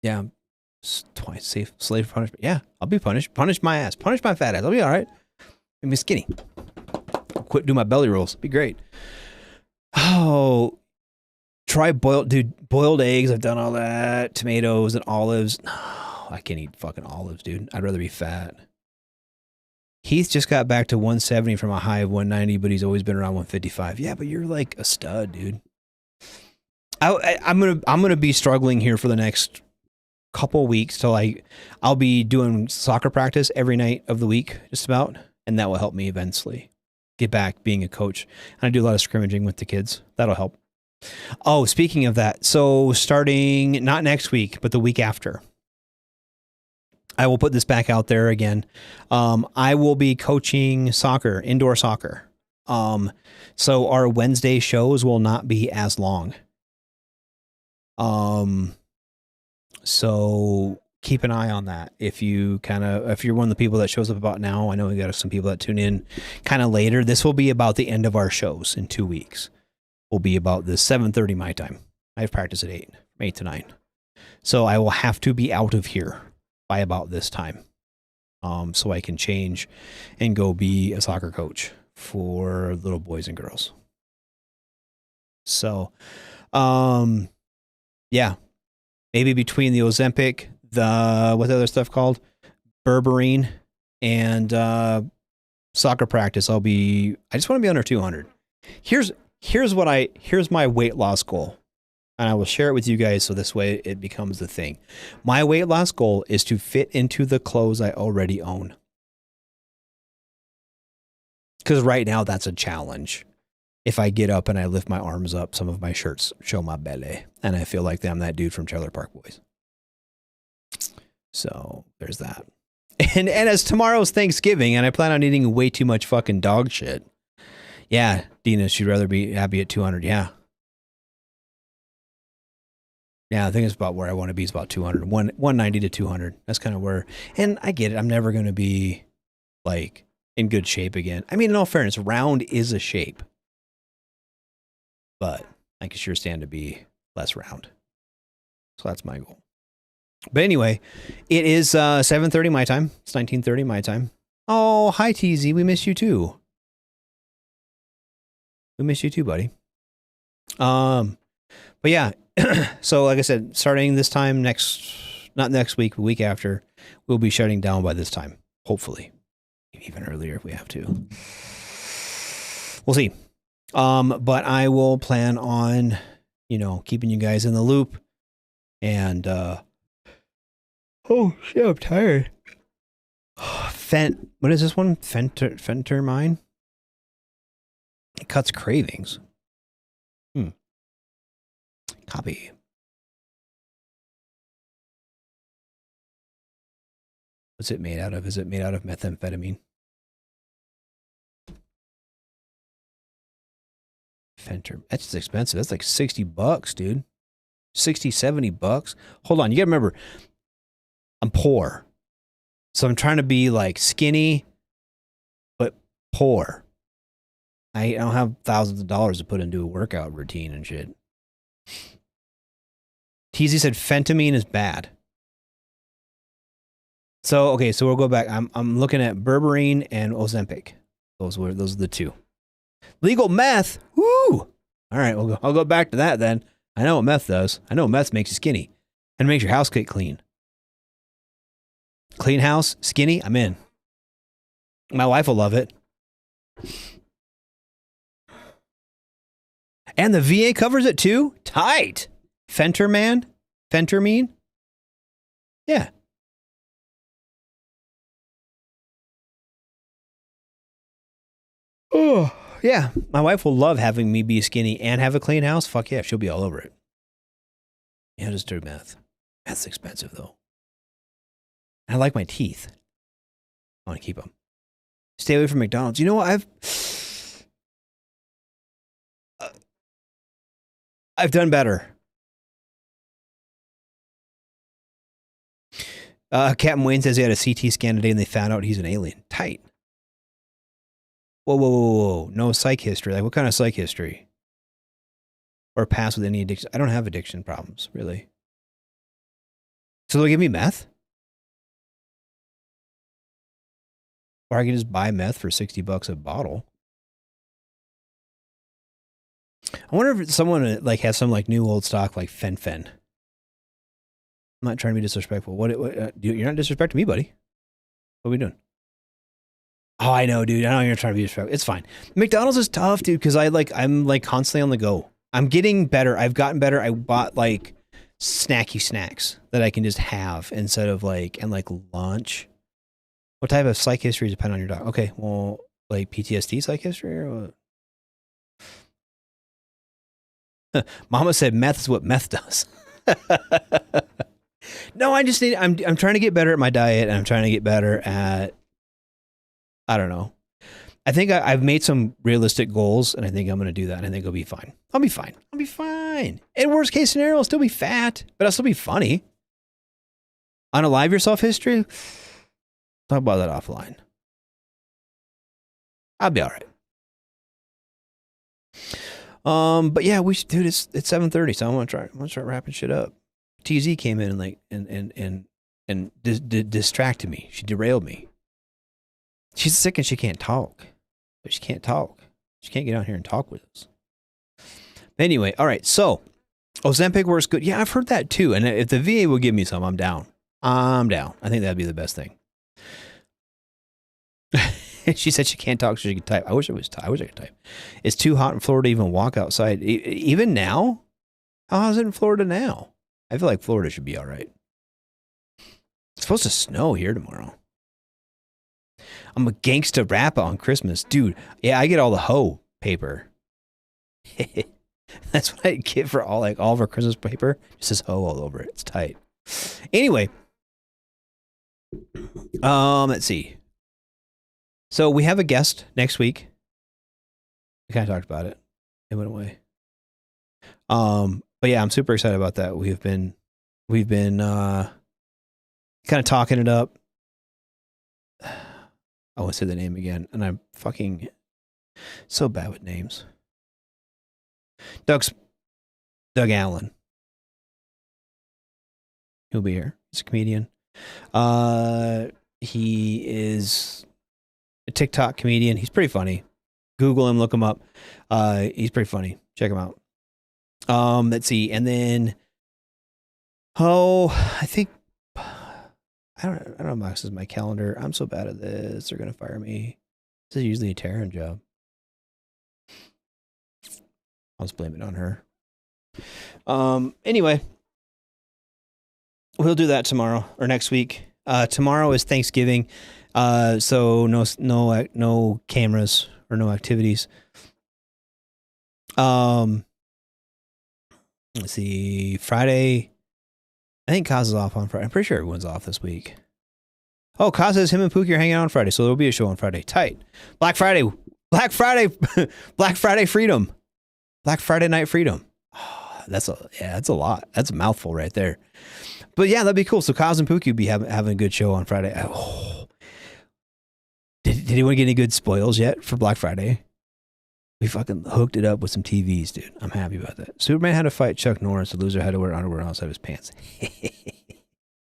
Yeah. Twice safe slave punishment. Yeah, I'll be punished. Punish my ass. Punish my fat ass. I'll be all right. I'll be skinny. I'll quit doing my belly rolls. Be great. Oh, try boiled eggs. I've done all that. Tomatoes and olives. No, I can't eat fucking olives, dude. I'd rather be fat. Heath just got back to 170 from a high of 190, but he's always been around 155. Yeah, but you're like a stud, dude. I'm gonna be struggling here for the next couple weeks till I'll be doing soccer practice every night of the week, just about, and that will help me eventually get back being a coach. And I do a lot of scrimmaging with the kids. That'll help. Oh, speaking of that, so starting not next week, but the week after, I will put this back out there again. I will be coaching soccer, indoor soccer. So our Wednesday shows will not be as long. So keep an eye on that. If you're one of the people that shows up about now, I know we got some people that tune in kind of later. This will be about the end of our shows in 2 weeks. Will be about the 7:30 my time. I have practice at 8 to 9. So I will have to be out of here by about this time. So I can change and go be a soccer coach for little boys and girls. So, yeah, maybe between the Ozempic, what's the other stuff called? Berberine and, soccer practice, I just want to be under 200. Here's my weight loss goal. And I will share it with you guys so this way it becomes the thing. My weight loss goal is to fit into the clothes I already own. Because right now that's a challenge. If I get up and I lift my arms up, some of my shirts show my belly. And I feel like I'm that dude from Trailer Park Boys. So there's that. And as tomorrow's Thanksgiving, and I plan on eating way too much fucking dog shit. Yeah, Dina, she'd rather be happy at 200. Yeah. Yeah, I think it's about where I want to be. It's about 200, 190 to 200. That's kind of where, and I get it. I'm never going to be like in good shape again. I mean, in all fairness, round is a shape, but I can sure stand to be less round. So that's my goal. But anyway, it is 7:30 my time. It's 19:30 my time. Oh, hi TZ. We miss you too. We miss you too, buddy. But yeah, so like I said, starting this time not next week, the week after, we'll be shutting down by this time. Hopefully. Even earlier if we have to. We'll see. But I will plan on, keeping you guys in the loop. And oh shit, I'm tired. What is this one? Fentermine? It cuts cravings. Copy. What's it made out of? Is it made out of methamphetamine? That's just expensive. That's like $60, dude. 60, $70. Hold on. You gotta remember, I'm poor. So I'm trying to be like skinny, but poor. I don't have thousands of dollars to put into a workout routine and shit. TZ said fentanyl is bad. So, okay, so we'll go back. I'm looking at berberine and Ozempic. Those are the two. Legal meth. Woo! All right, I'll go back to that then. I know what meth does. I know meth makes you skinny and makes your house get clean. Clean house, skinny, I'm in. My wife will love it. And the VA covers it too? Tight. Fentermine? Yeah. Oh, yeah. My wife will love having me be skinny and have a clean house. Fuck yeah, she'll be all over it. Yeah, just do meth. Meth's expensive though. I like my teeth. I want to keep them. Stay away from McDonald's. You know what? I've done better. Captain Wayne says he had a CT scan today and they found out he's an alien. Tight. Whoa. No psych history. Like, what kind of psych history? Or past with any addiction? I don't have addiction problems, really. So they'll give me meth? Or I can just buy meth for $60 a bottle. I wonder if someone like has some like new old stock like Fen. I'm not trying to be disrespectful. You're not disrespecting me, buddy. What are we doing? Oh, I know, dude. I know you're trying to be disrespectful. It's fine. McDonald's is tough, dude, because I'm like constantly on the go. I'm getting better. I've gotten better. I bought like snacky snacks that I can just have instead of like lunch. What type of psych history is depend on your dog? Okay, well, like PTSD psych history or what? Mama said meth is what meth does. No, I'm trying to get better at my diet and I'm trying to get better at, I don't know. I think I've made some realistic goals and I think I'm going to do that and I think I'll be fine. I'll be fine. In worst case scenario, I'll still be fat, but I'll still be funny. Unalive yourself history? Talk about that offline. I'll be all right. But yeah, dude, it's 7:30, so I want to start wrapping shit up. TZ came in and distracted me. She derailed me. She's sick and she can't talk. But she can't talk. She can't get out here and talk with us. Anyway, all right. So Ozempic works good. Yeah, I've heard that too. And if the VA will give me some, I'm down. I think that'd be the best thing. She said she can't talk, so she can type. I wish I could type. It's too hot in Florida to even walk outside. Even now? How hot is it in Florida now? I feel like Florida should be all right. It's supposed to snow here tomorrow. I'm a gangsta rapper on Christmas. Dude, yeah, I get all the hoe paper. That's what I get for all of our Christmas paper. It just says hoe all over it. It's tight. Anyway. Let's see. So we have a guest next week. We kind of talked about it. It went away. But yeah, I'm super excited about that. We've been kind of talking it up. I want to say the name again, and I'm fucking so bad with names. Doug Allen. He'll be here. He's a comedian. He is a TikTok comedian. He's pretty funny. Google him, look him up. He's pretty funny. Check him out. Let's see. And then, I think, I don't know if this is my calendar. I'm so bad at this. They're going to fire me. This is usually a Taryn job. I'll just blame it on her. Anyway, we'll do that tomorrow or next week. Tomorrow is Thanksgiving. So no cameras or no activities. Let's see. Friday. I think Kaz is off on Friday. I'm pretty sure everyone's off this week. Oh, Kaz says him and Pookie are hanging out on Friday, so there'll be a show on Friday. Tight. Black Friday freedom. Black Friday night freedom. Oh, that's a lot. That's a mouthful right there. But yeah, that'd be cool. So Kaz and Pookie would be having a good show on Friday. Oh. Did anyone get any good spoils yet for Black Friday? We fucking hooked it up with some TVs, dude. I'm happy about that. Superman had to fight Chuck Norris. The loser had to wear underwear outside of his pants.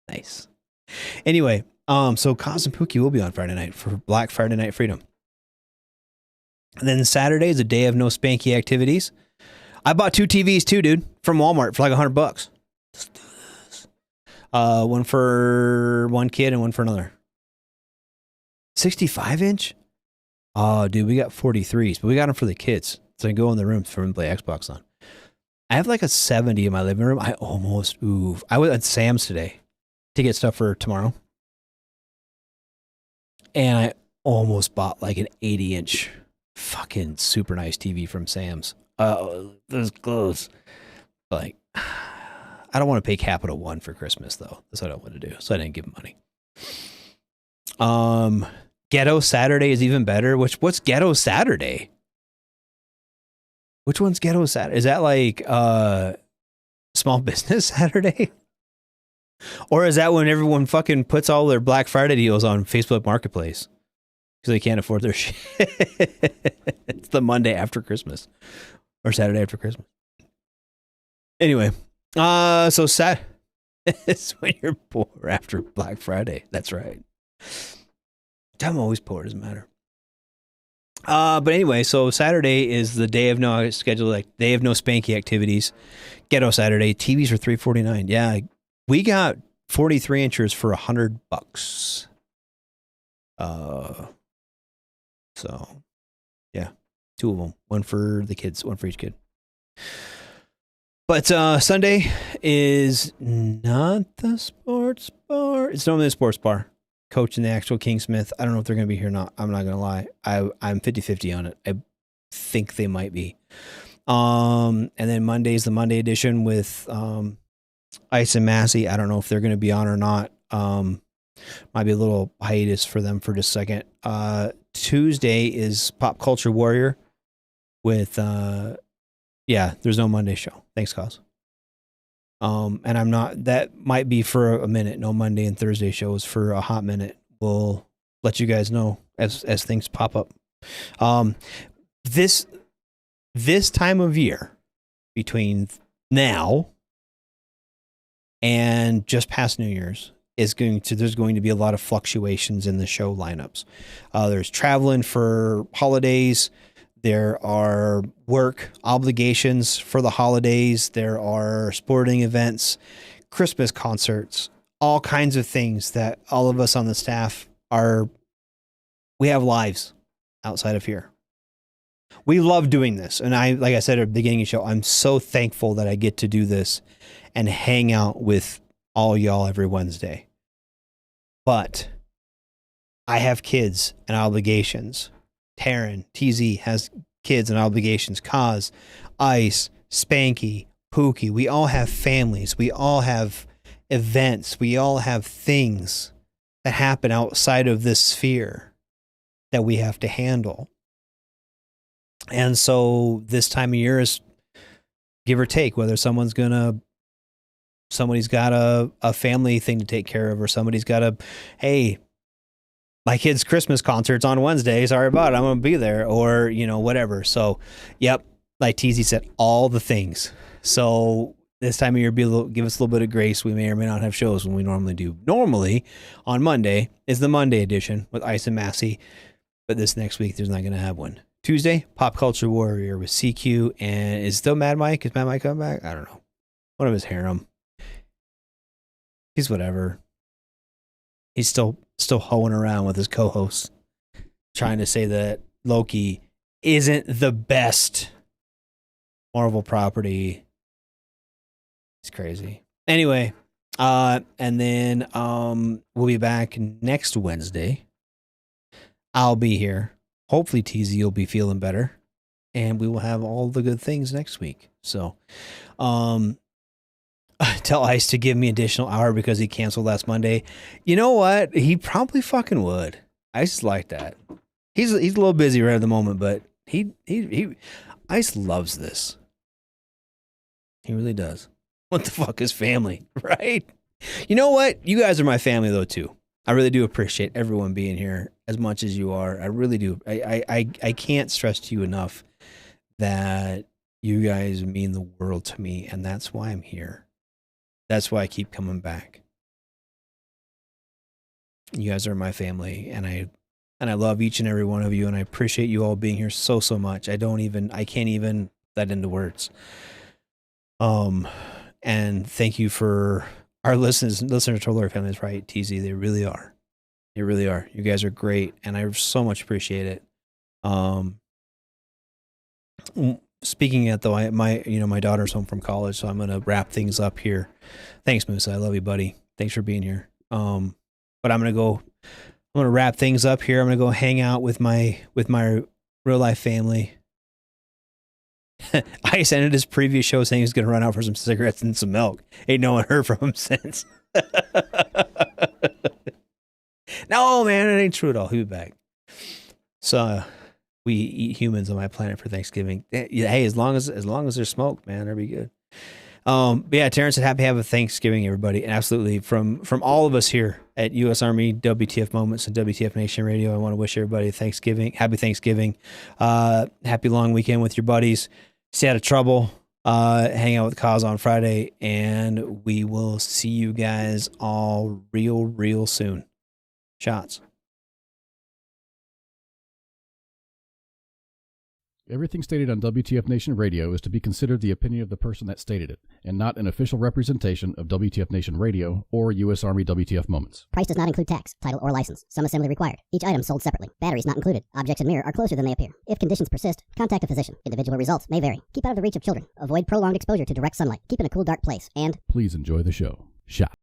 Nice. Anyway, so Kaz and Pookie will be on Friday night for Black Friday Night Freedom. And then Saturday is a day of no spanky activities. I bought 2 TVs too, dude, from Walmart for like $100. Let's do this. One for one kid and one for another. 65-inch? Oh, dude, we got 43s, but we got them for the kids. So I can go in the room for them to play Xbox on. I have like a 70 in my living room. I was at Sam's today to get stuff for tomorrow. And I almost bought like an 80-inch fucking super nice TV from Sam's. Those clothes. Like, I don't want to pay Capital One for Christmas, though. That's what I don't want to do. So I didn't give them money. Ghetto Saturday is even better. What's Ghetto Saturday? Which one's Ghetto Saturday? Is that like Small Business Saturday? Or is that when everyone fucking puts all their Black Friday deals on Facebook Marketplace? Because they can't afford their shit. It's the Monday after Christmas. Or Saturday after Christmas. Anyway. So it's when you're poor after Black Friday. That's right. I'm always poor, doesn't matter. But anyway, so Saturday is the day of no spanky activities. Ghetto Saturday. TVs are $349. Yeah, we got 43 inches for $100. So yeah, 2 of them. One for the kids, one for each kid. But Sunday is not the sports bar. It's normally a sports bar. Coach and the actual Kingsmith. I don't know if they're going to be here or not. I'm not going to lie. I'm 50-50 on it. I think they might be. And then Monday's the Monday edition with Ice and Massey. I don't know if they're going to be on or not. Might be a little hiatus for them for just a second. Tuesday is Pop Culture Warrior with, there's no Monday show. Thanks, Cos. And that might be for a minute. No Monday and Thursday shows for a hot minute. We'll let you guys know as things pop up. This time of year between now and just past New Year's there's going to be a lot of fluctuations in the show lineups. There's traveling for holidays. There are work obligations for the holidays. There are sporting events, Christmas concerts, all kinds of things that all of us on the staff we have lives outside of here. We love doing this. And like I said at the beginning of the show, I'm so thankful that I get to do this and hang out with all y'all every Wednesday. But I have kids and obligations. Taryn, TZ has kids and obligations. Kaz, Ice, Spanky, Pookie. We all have families. We all have events. We all have things that happen outside of this sphere that we have to handle. And so this time of year is give or take, whether somebody's got a family thing to take care of, or somebody's got hey, my kid's Christmas concert's on Wednesday. Sorry about it. I'm going to be there, or, whatever. So, yep. Like TZ said, all the things. So this time of year, give us a little bit of grace. We may or may not have shows when we normally do. Normally on Monday is the Monday edition with Ice and Massey, but this next week, there's not going to have one. Tuesday, Pop Culture Warrior with CQ, and is still Mad Mike? Is Mad Mike coming back? I don't know. One of his harem. He's whatever. He's still hoeing around with his co-hosts, trying to say that Loki isn't the best Marvel property. It's crazy. Anyway, and then we'll be back next Wednesday. I'll be here. Hopefully TZ will be feeling better, and we will have all the good things next week. So, tell Ice to give me additional hour because he canceled last Monday. You know what? He probably fucking would. Ice is like that. He's a little busy right at the moment, but he Ice loves this. He really does. What the fuck is family, right? You know what? You guys are my family though too. I really do appreciate everyone being here as much as you are. I really do. I can't stress to you enough that you guys mean the world to me, and that's why I'm here. That's why I keep coming back. You guys are my family, and I love each and every one of you, and I appreciate you all being here so much. I can't even put that into words. And thank you for our listeners to Lord Families, right? TZ, they really are. They really are. You guys are great, and I so much appreciate it. Speaking of though, my daughter's home from college, so I'm gonna wrap things up here. Thanks, Musa. I love you, buddy. Thanks for being here. But I'm gonna wrap things up here. I'm gonna go hang out with my real life family. Ice ended his previous show saying he was gonna run out for some cigarettes and some milk. Ain't no one heard from him since. No, man, it ain't true at all. He'll be back. So we eat humans on my planet for Thanksgiving. Hey, as long as there's smoke, man, that'd be good. But yeah, Terrence said happy have a Thanksgiving, everybody. And absolutely, from all of us here at U.S. Army, WTF Moments, and WTF Nation Radio, I want to wish everybody happy Thanksgiving, happy long weekend with your buddies. Stay out of trouble. Hang out with Cause on Friday, and we will see you guys all real soon. Shots. Everything stated on WTF Nation Radio is to be considered the opinion of the person that stated it, and not an official representation of WTF Nation Radio or U.S. Army WTF Moments. Price does not include tax, title, or license. Some assembly required. Each item sold separately. Batteries not included. Objects in mirror are closer than they appear. If conditions persist, contact a physician. Individual results may vary. Keep out of the reach of children. Avoid prolonged exposure to direct sunlight. Keep in a cool, dark place. And please enjoy the show. Shot.